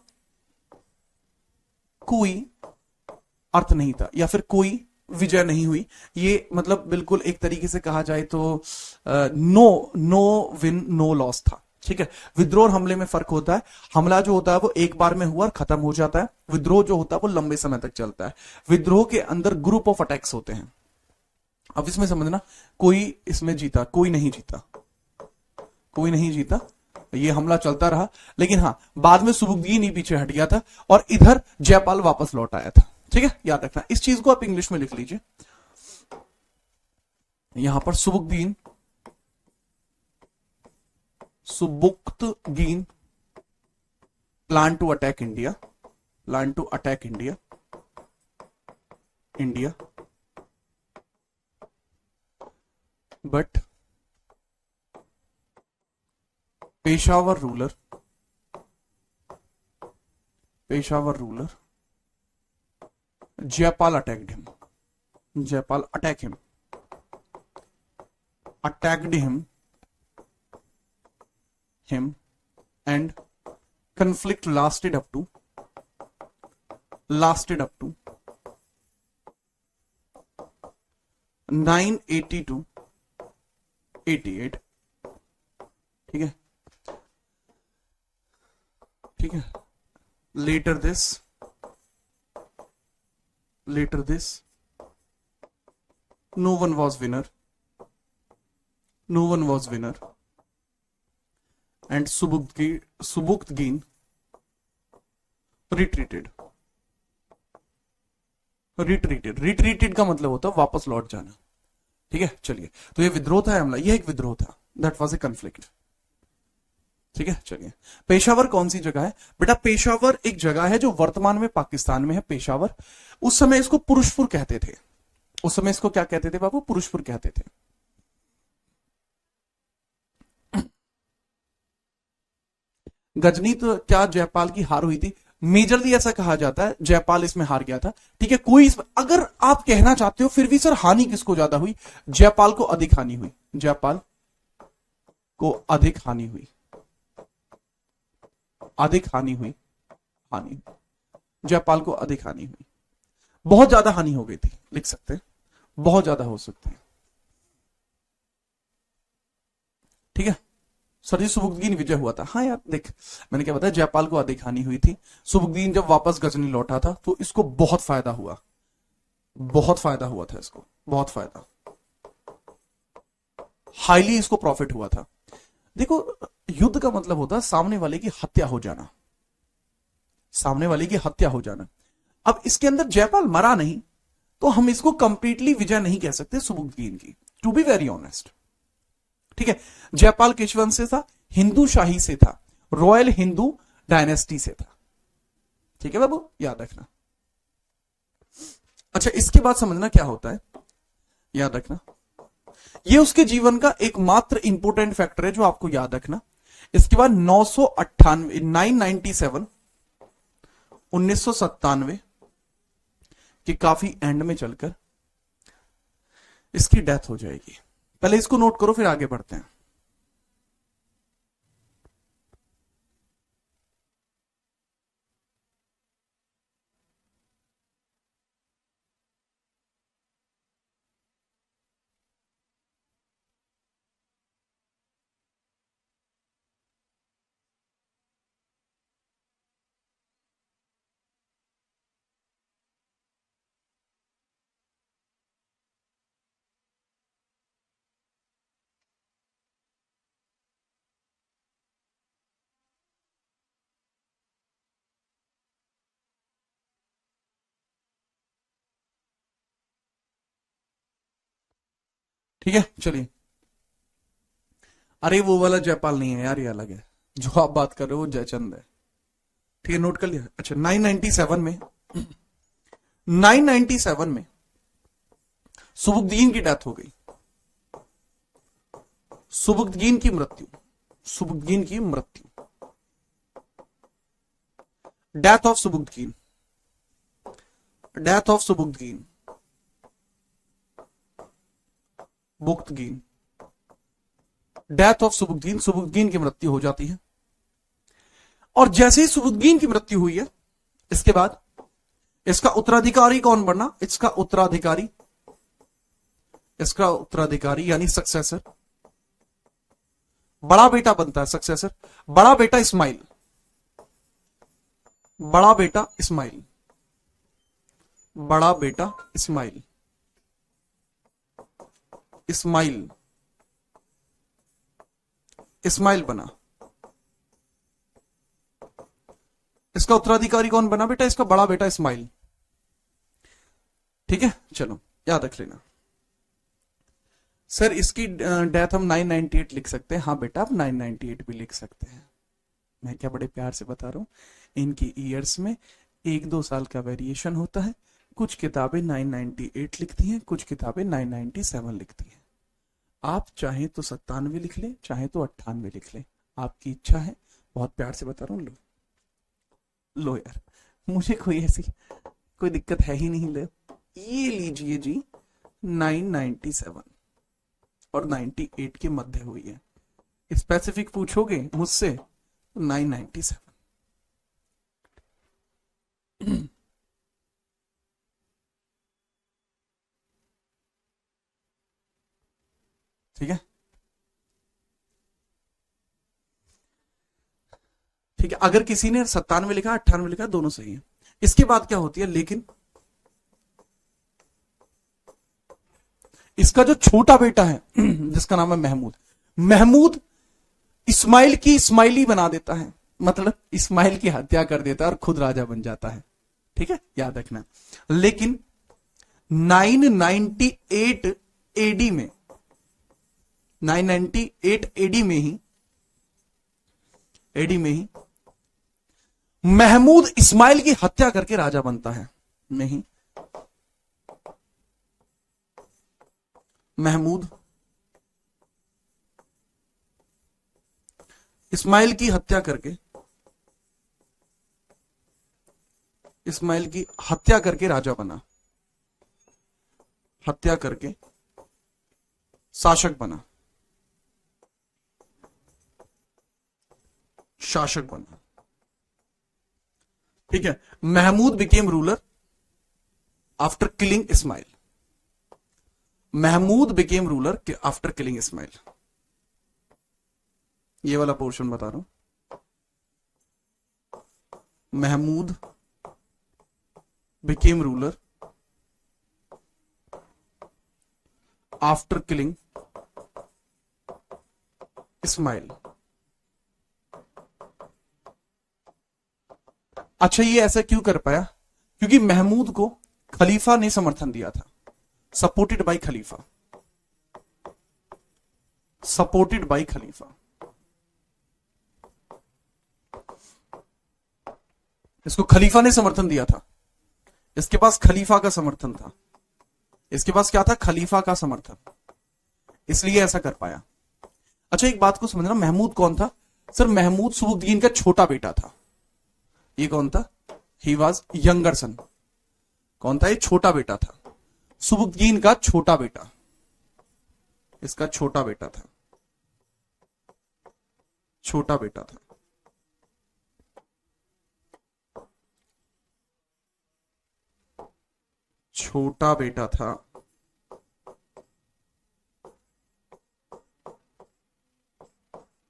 कोई अर्थ नहीं था या फिर कोई विजय नहीं हुई। ये मतलब बिल्कुल एक तरीके से कहा जाए तो नो विन नो लॉस था। ठीक है, विद्रोह और हमले में फर्क होता है। हमला जो होता है वो एक बार में हुआ और खत्म हो जाता है, विद्रोह जो होता है वो लंबे समय तक चलता है। विद्रोह के अंदर ग्रुप ऑफ अटैक्स होते हैं। अब इसमें समझना, कोई इसमें जीता, कोई नहीं जीता, कोई नहीं जीता, ये हमला चलता रहा। लेकिन हाँ, बाद में सुबुक्तगीन ही पीछे हट गया था और इधर जयपाल वापस लौट आया था। ठीक है, याद रखना। इस चीज को आप इंग्लिश में लिख लीजिए, यहां पर Sabuktigin, Sabuktigin plan to attack India, plan to attack India, India but Peshawar ruler, Peshawar ruler Jaipal attacked him, Jaipal attack him, attacked him and conflict lasted up to 980 to 88। ठीक है, ठीक है। later this no one was winner, no one was winner and Subuktgin retreated, retreated का मतलब होता है वापस लौट जाना। ठीक है, चलिए, तो ये विद्रोह था, हमला, ये एक विद्रोह था, दैट वाज ए कन्फ्लिक्ट। ठीक है, चलिए। पेशावर कौन सी जगह है बेटा? पेशावर एक जगह है जो वर्तमान में पाकिस्तान में है, पेशावर। उस समय इसको पुरुषपुर कहते थे। उस समय इसको क्या कहते थे बाबू? पुरुषपुर कहते थे। गजनी तो क्या जयपाल की हार हुई थी? मेजरली ऐसा कहा जाता है जयपाल इसमें हार गया था। ठीक है, कोई अगर आप कहना चाहते हो फिर भी सर हानि किसको ज्यादा हुई? जयपाल को अधिक हानि हुई, जयपाल को अधिक हानि हुई, अधिक हानि हुई, हानि, जयपाल को अधिक हानि हुई। बहुत ज्यादा हानि हो गई थी, लिख सकते हैं, बहुत ज्यादा हो सकती है। ठीक है, सर जी सुबुद्दीन विजय हुआ था। हाँ यार देख, मैंने क्या बताया, जयपाल को अधिक हानि हुई थी। सुबुद्दीन जब वापस गजनी लौटा था तो इसको बहुत फायदा हुआ, बहुत फायदा हुआ था इसको, बहुत फायदा, हाईली इसको प्रॉफिट हुआ था। देखो, युद्ध का मतलब होता है सामने वाले की हत्या हो जाना, सामने वाले की हत्या हो जाना। अब इसके अंदर जयपाल मरा नहीं तो हम इसको कंप्लीटली विजय नहीं कह सकते सुबुद्दीन की, टू बी वेरी ऑनेस्ट। ठीक है, जयपाल किस वंश से था? हिंदू शाही से था, रॉयल हिंदू डायनेस्टी से था। ठीक है बाबू, याद रखना। अच्छा, इसके बाद समझना क्या होता है, याद रखना। ये उसके जीवन का एकमात्र इंपोर्टेंट फैक्टर है जो आपको याद रखना। इसके बाद 998, 997, 1997 के काफी एंड में चलकर इसकी डेथ हो जाएगी। पहले इसको नोट करो, फिर आगे बढ़ते हैं। ठीक है, चलिए। अरे वो वाला जयपाल नहीं है यार, ये अलग है। जो आप बात कर रहे हो वो जयचंद है। ठीक है, नोट कर लिया। अच्छा, 997 में, 997 में सुबुद्दीन की डेथ हो गई। सुबुद्दीन की मृत्यु, सुबुद्दीन की मृत्यु, death of Subuddin, death of Subuddin, Buktigin, death of Subuddin, Subuddin की मृत्यु हो जाती है। और जैसे ही सुबुद्दीन की मृत्यु हुई है, इसके बाद इसका उत्तराधिकारी कौन बनना? इसका उत्तराधिकारी, इसका उत्तराधिकारी यानी सक्सेसर, बड़ा बेटा बनता है सक्सेसर। बड़ा बेटा इस्माइल, बड़ा बेटा इस्माइल, बड़ा बेटा इस्माइल, इस्माइल, इस्माइल बना। इसका उत्तराधिकारी कौन बना बेटा? इसका बड़ा बेटा इस्माइल। ठीक है, चलो याद रख लेना। सर इसकी डेथ हम 998 लिख सकते हैं। हाँ बेटा, आप 998 भी लिख सकते हैं। मैं क्या बड़े प्यार से बता रहा हूं, इनकी ईयर्स में 1-2 साल का वेरिएशन होता है। कुछ किताबें 998 लिखती हैं, कुछ किताबें 997 लिखती हैं। आप चाहे तो 97 लिख लें, चाहे तो 98 लिख लें, आपकी इच्छा है। बहुत प्यार से बता रहा हूं। लो लो यार, मुझे कोई ऐसी कोई दिक्कत है ही नहीं। ले ये लीजिए जी, 997 और 98 के मध्य हुई है। स्पेसिफिक पूछोगे मुझसे, 997। ठीक है, ठीक है। अगर किसी ने 97 लिखा, 98 लिखा, दोनों सही है। इसके बाद क्या होती है, लेकिन इसका जो छोटा बेटा है जिसका नाम है महमूद, महमूद इस्माइल की इस्माइली बना देता है, मतलब इस्माइल की हत्या कर देता है और खुद राजा बन जाता है। ठीक है, याद रखना। लेकिन 998 एडी में, 998 एडी में ही एडी में ही महमूद इस्माइल की हत्या करके राजा बनता है। नहीं, महमूद इस्माइल की हत्या करके, इस्माइल की हत्या करके राजा बना, हत्या करके शासक बना, शासक बना। ठीक है, Mahmud became ruler after killing Ismail, Mahmud became ruler after killing Ismail. ये वाला पोर्शन बता रहा हूं, Mahmud became ruler after killing Ismail. अच्छा, ये ऐसा क्यों कर पाया? क्योंकि महमूद को खलीफा ने समर्थन दिया था, supported by khalifa, supported by khalifa. इसको खलीफा ने समर्थन दिया था, इसके पास खलीफा का समर्थन था, इसके पास क्या था? खलीफा का समर्थन, इसलिए ऐसा कर पाया। अच्छा, एक बात को समझना, महमूद कौन था? सर, महमूद सुबुक्तगीन का छोटा बेटा था। ये कौन था? ही वॉज यंगर सन। कौन था? ये छोटा बेटा था, सुबुक्तगीन का छोटा बेटा, इसका छोटा बेटा था, छोटा बेटा था। छोटा बेटा था।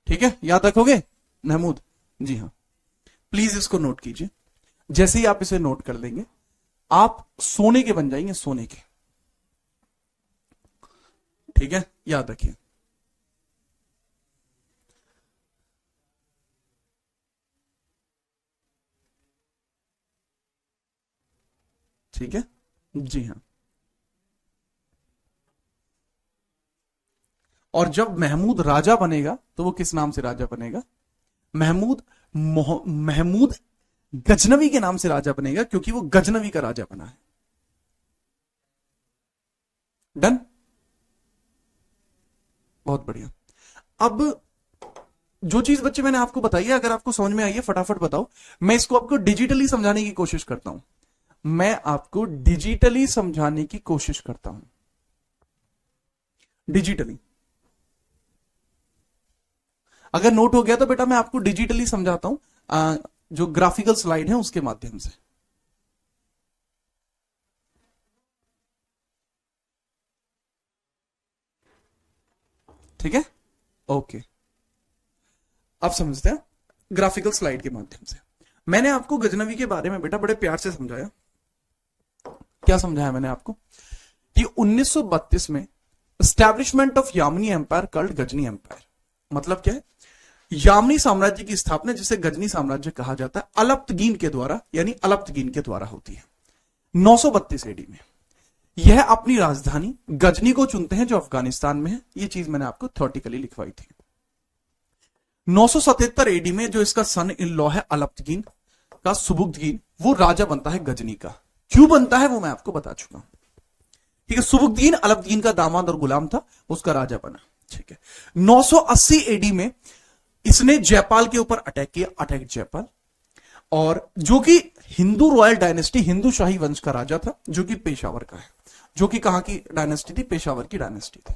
ठीक है, याद रखोगे महमूद? जी हाँ, प्लीज इसको नोट कीजिए। जैसे ही आप इसे नोट कर लेंगे, आप सोने के बन जाएंगे, सोने के। ठीक है, याद रखिए। ठीक है, जी हाँ। और जब महमूद राजा बनेगा तो वो किस नाम से राजा बनेगा? महमूद गजनवी के नाम से राजा बनेगा, क्योंकि वो गजनवी का राजा बना है। डन? बहुत बढ़िया। अब जो चीज बच्चे मैंने आपको बताई है, अगर आपको समझ में आई है फटाफट बताओ। मैं इसको आपको डिजिटली समझाने की कोशिश करता हूं, मैं आपको डिजिटली समझाने की कोशिश करता हूं, डिजिटली। अगर नोट हो गया तो बेटा मैं आपको डिजिटली समझाता हूं, जो ग्राफिकल स्लाइड है उसके माध्यम से। ठीक है, ओके। आप समझते हैं, ग्राफिकल स्लाइड के माध्यम से। मैंने आपको गजनवी के बारे में बेटा बड़े प्यार से समझाया। क्या समझाया मैंने आपको? कि 1932 में establishment of Yamini empire called Ghazni empire. मतलब क्या है? यामनी साम्राज्य की स्थापना, जिसे गजनी साम्राज्य कहा जाता है, अलप्तगीन के द्वारा, यानी अलप्तगीन के द्वारा होती है 932 एडी में। यह अपनी राजधानी गजनी को चुनते हैं, जो अफगानिस्तान में है। यह चीज मैंने आपको थ्योरेटिकली लिखवाई थी। 977 एडी में जो इसका सन इन लॉ है अलप्तगीन का, सुबुक्तगीन, वो राजा बनता है गजनी का। क्यों बनता है वो मैं आपको बता चुका हूं। ठीक है, सुबुक्तगीन अलप्तगीन का दामाद और गुलाम था, उसका राजा बना। ठीक है, 980 एडी में इसने जयपाल के ऊपर अटैक किया, अटैक जयपाल, और जो कि हिंदू रॉयल डायनेस्टी, हिंदू शाही वंश का राजा था, जो कि पेशावर का है। जो कि कहां की डायनेस्टी थी? पेशावर की डायनेस्टी थी।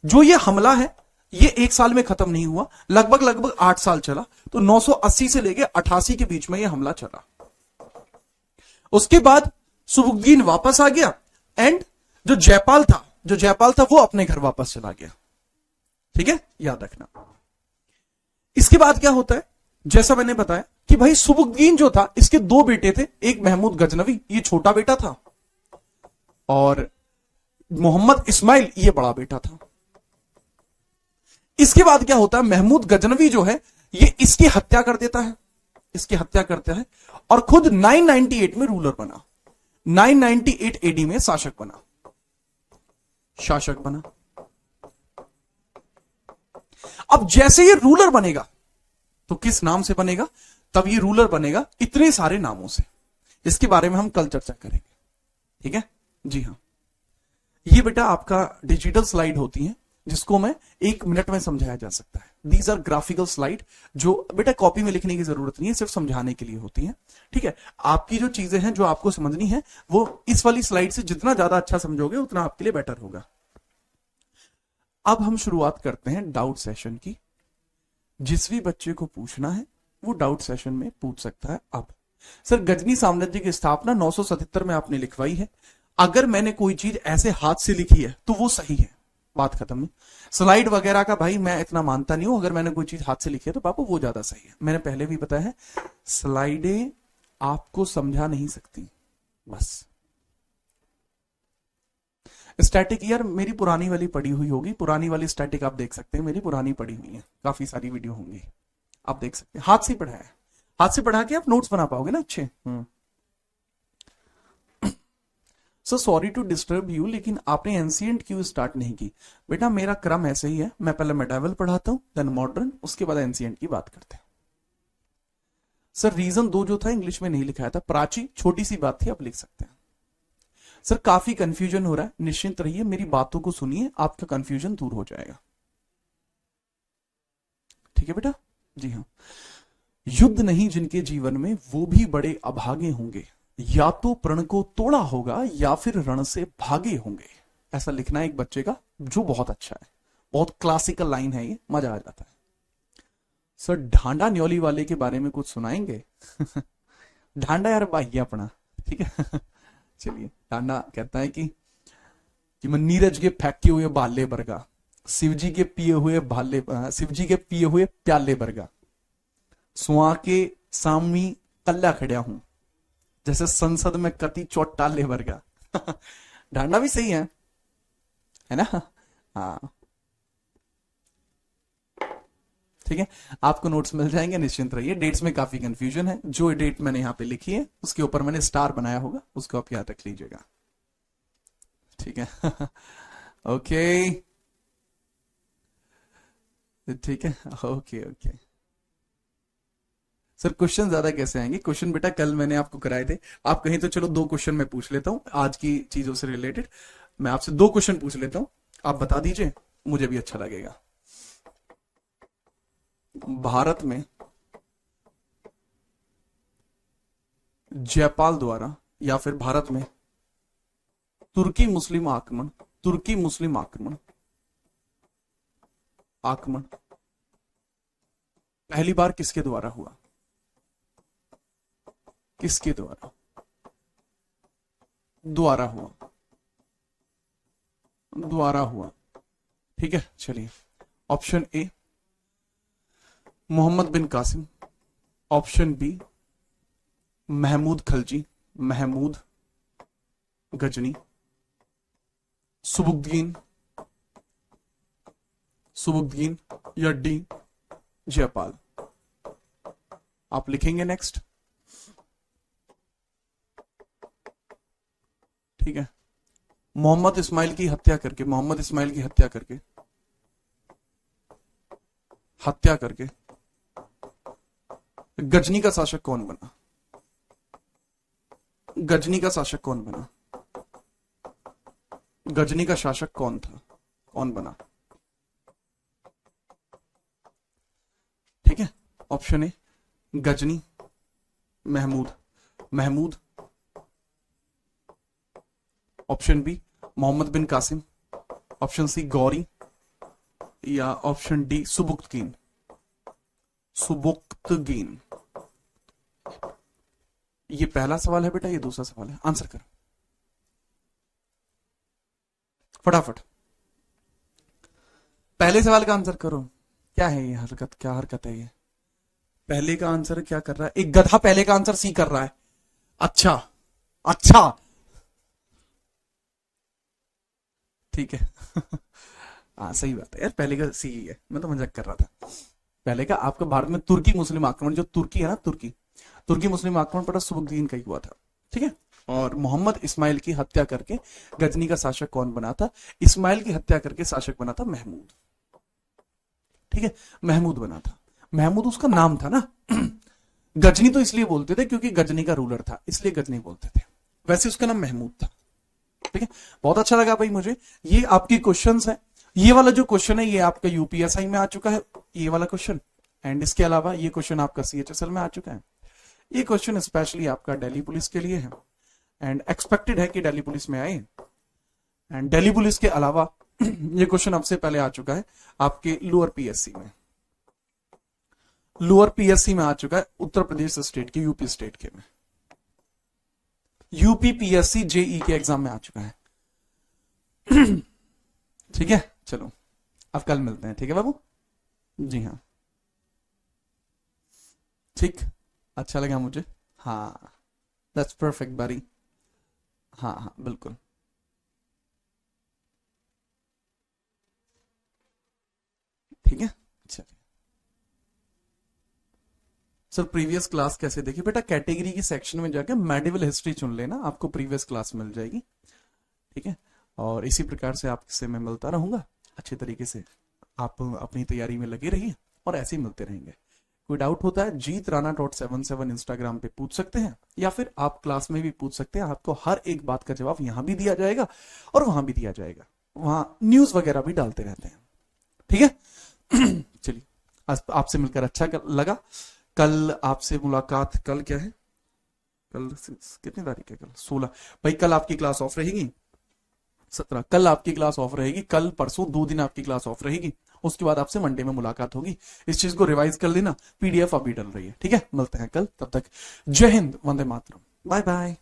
जो ये हमला है, ये एक साल में खत्म नहीं हुआ, लगभग 8 साल चला। तो 980 से लेके 88 के बीच में ये हमला चला। उसके बाद सुबुक्तगीन वापस आ गया, एंड जो जयपाल था वो अपने घर वापस चला गया। ठीक है, याद रखना। इसके बाद क्या होता है? जैसा मैंने बताया कि भाई सुबुक्तगीन जो था, इसके 2 बेटे थे। एक महमूद गजनवी, ये छोटा बेटा था, और मोहम्मद इस्माइल, ये बड़ा बेटा था। इसके बाद क्या होता है? महमूद गजनवी जो है, ये इसकी हत्या कर देता है, इसकी हत्या करता है, और खुद 998 में रूलर बना। 998 एडी में शासक बना, शासक बना। अब जैसे ये रूलर बनेगा, तो किस नाम से बनेगा? तब ये रूलर बनेगा इतने सारे नामों से। इसके बारे में हम कल चर्चा करेंगे, ठीक है जी हाँ। ये बेटा आपका डिजिटल स्लाइड होती है, जिसको मैं 1 मिनट में समझाया जा सकता है। दीज आर ग्राफिकल स्लाइड, जो बेटा कॉपी में लिखने की जरूरत नहीं है, सिर्फ समझाने के लिए होती है, ठीक है। आपकी जो चीजें हैं जो आपको समझनी है, वो इस वाली स्लाइड से जितना ज्यादा अच्छा समझोगे उतना आपके लिए बेटर होगा। अब हम शुरुआत करते हैं डाउट सेशन की। जिस भी बच्चे को पूछना है वो डाउट सेशन में पूछ सकता है। अब सर, गजनी साम्राज्य की स्थापना 977 में आपने लिखवाई है। अगर मैंने कोई चीज ऐसे हाथ से लिखी है तो वो सही है, बात खत्म है। स्लाइड वगैरह का भाई मैं इतना मानता नहीं हूं। अगर मैंने कोई चीज हाथ से लिखी है तो बापू वो ज्यादा सही है। मैंने पहले भी बताया है, स्लाइडें आपको समझा नहीं सकती। बस स्टैटिक, यार मेरी पुरानी वाली पड़ी हुई होगी, पुरानी वाली स्टैटिक आप देख सकते हैं, मेरी पुरानी पड़ी हुई है, काफी सारी वीडियो होंगी, आप देख सकते हैं। हाथ से पढ़ा है, हाथ से पढ़ा के आप नोट्स बना पाओगे ना अच्छे। So sorry to disturb you, लेकिन आपने एंशिएंट क्यों स्टार्ट नहीं की? बेटा मेरा क्रम ऐसे ही है, मैं पहले मेडावल पढ़ाता हूं, देन मॉडर्न, उसके बाद एंशिएंट की बात करते हैं। सर रीजन 2 जो था इंग्लिश में नहीं लिखाया था, प्राची, छोटी सी बात थी, आप लिख सकते हैं। सर काफी कंफ्यूजन हो रहा है, निश्चिंत रहिए, मेरी बातों को सुनिए, आपका कंफ्यूजन दूर हो जाएगा, ठीक है बेटा जी हाँ। युद्ध नहीं जिनके जीवन में, वो भी बड़े अभागे होंगे, या तो प्रण को तोड़ा होगा या फिर रण से भागे होंगे। ऐसा लिखना है एक बच्चे का, जो बहुत अच्छा है, बहुत क्लासिकल लाइन है ये, मजा आ जाता है। सर ढांडा न्योली वाले के बारे में कुछ सुनाएंगे? ढांडा यार बाह्य अपना, ठीक है। चलिए, ढांडा कहता है कि मैं नीरज के फेंके हुए बाले बरगा, शिवजी के पिए हुए भाले, शिवजी के पिए हुए प्याले बरगा, सुआ के सामी कल्ला खड़ा हूं, जैसे संसद में कति चौटाले वर्गा। ढांडा भी सही है ना? हाँ ठीक है, आपको नोट्स मिल जाएंगे, निश्चिंत रहिए। डेट्स में काफी कंफ्यूजन है, जो डेट मैंने यहां पे लिखी है उसके ऊपर मैंने स्टार बनाया होगा, उसको आप याद रख लीजिएगा, ठीक है। ओके ठीक है, ओके ओके। सर क्वेश्चन ज्यादा कैसे आएंगे? क्वेश्चन बेटा कल मैंने आपको कराए थे, आप कहीं तो चलो 2 क्वेश्चन मैं पूछ लेता हूं आज की चीजों से रिलेटेड। मैं आपसे 2 क्वेश्चन पूछ लेता हूं, आप बता दीजिए, मुझे भी अच्छा लगेगा। भारत में जयपाल द्वारा या फिर भारत में तुर्की मुस्लिम आक्रमण, तुर्की मुस्लिम आक्रमण आक्रमण पहली बार किसके द्वारा हुआ? किसके द्वारा हुआ? द्वारा हुआ, ठीक है। चलिए, option A Mohammad bin Qasim, option B Mahmud Khalji, Mahmud Ghazni, Subuddin या डी जयपाल। आप लिखेंगे नेक्स्ट, ठीक है। मोहम्मद इस्माइल की हत्या करके, मोहम्मद इस्माइल की हत्या करके गजनी का शासक कौन बना? गजनी का शासक कौन बना? गजनी का शासक कौन था, कौन बना? ठीक है, option A Ghazni, Mahmud, option B Mohammad bin Qasim, option C Ghori, या ऑप्शन डी सुबुक्तगीन। ये पहला सवाल है बेटा, ये दूसरा सवाल है, आंसर करो फटाफट। पहले सवाल का आंसर करो। क्या है ये हरकत, क्या हरकत है ये? पहले का आंसर क्या कर रहा है? एक गधा पहले का आंसर सी कर रहा है। अच्छा ठीक है। हाँ सही बात है यार, पहले का सी ही है, मैं तो मजाक कर रहा था। पहले का आपका भारत में तुर्की मुस्लिम आक्रमण, जो तुर्की है ना, तुर्की मुस्लिम आक्रमण पर सुबुद्दीन का ही हुआ था, ठीक है। और मोहम्मद इस्माइल की हत्या करके गजनी का शासक कौन बना था? इस्माइल की हत्या करके शासक बना था महमूद, ठीक है, महमूद बना था। महमूद उसका नाम था ना। गजनी तो इसलिए बोलते थे क्योंकि गजनी का रूलर था, इसलिए गजनी बोलते थे, वैसे उसका नाम महमूद था। ठीक है, बहुत अच्छा लगा भाई मुझे। ये आपकी क्वेश्चंस है, ये वाला जो क्वेश्चन है ये आपका यूपीएसआई में आ चुका है, ये वाला क्वेश्चन, एंड इसके अलावा ये क्वेश्चन आपका सीएचएसएल में आ चुका है। ये क्वेश्चन स्पेशली आपका दिल्ली पुलिस के लिए है, एंड एक्सपेक्टेड है कि दिल्ली पुलिस में आए। एंड दिल्ली पुलिस के अलावा ये क्वेश्चन अब से पहले आ चुका है आपके लोअर पीएससी में, लोअर पीएससी में आ चुका है, उत्तर प्रदेश स्टेट के, यूपी स्टेट के में, यूपी पीएससी जेई के एग्जाम में आ चुका है। ठीक है, चलो अब कल मिलते हैं, ठीक है बाबू जी। हाँ ठीक, अच्छा लगा मुझे। हाँ दैट्स परफेक्ट बारी। हाँ हाँ बिल्कुल। ठीक है, चलिए सर प्रीवियस क्लास कैसे देखिए बेटा, कैटेगरी की सेक्शन में जाकर मेडिवल हिस्ट्री चुन लेना, आपको प्रीवियस क्लास मिल जाएगी। ठीक है, और इसी प्रकार से आपसे मैं मिलता रहूंगा अच्छे तरीके से, आप अपनी तैयारी में लगे रहिए और ऐसे ही मिलते रहेंगे। कोई डाउट होता है जीत राणा .77 इंस्टाग्राम पे पूछ सकते हैं, या फिर आप क्लास में भी पूछ सकते हैं, आपको हर एक बात का जवाब यहां भी दिया जाएगा और वहां भी दिया जाएगा, वहां न्यूज वगैरह भी डालते रहते हैं। ठीक है चलिए, आज आपसे मिलकर अच्छा लगा। कल आपसे मुलाकात, कल क्या है, कल कितनी तारीख है, कल 16 भाई, कल आपकी क्लास ऑफ रहेगी, 17, कल आपकी क्लास ऑफ रहेगी, कल परसों 2 दिन आपकी क्लास ऑफ रहेगी, उसके बाद आपसे मंडे में मुलाकात होगी। इस चीज को रिवाइज कर लेना, पीडीएफ अभी डल रही है। ठीक है, मिलते हैं कल, तब तक जय हिंद, वंदे मातरम, बाय बाय।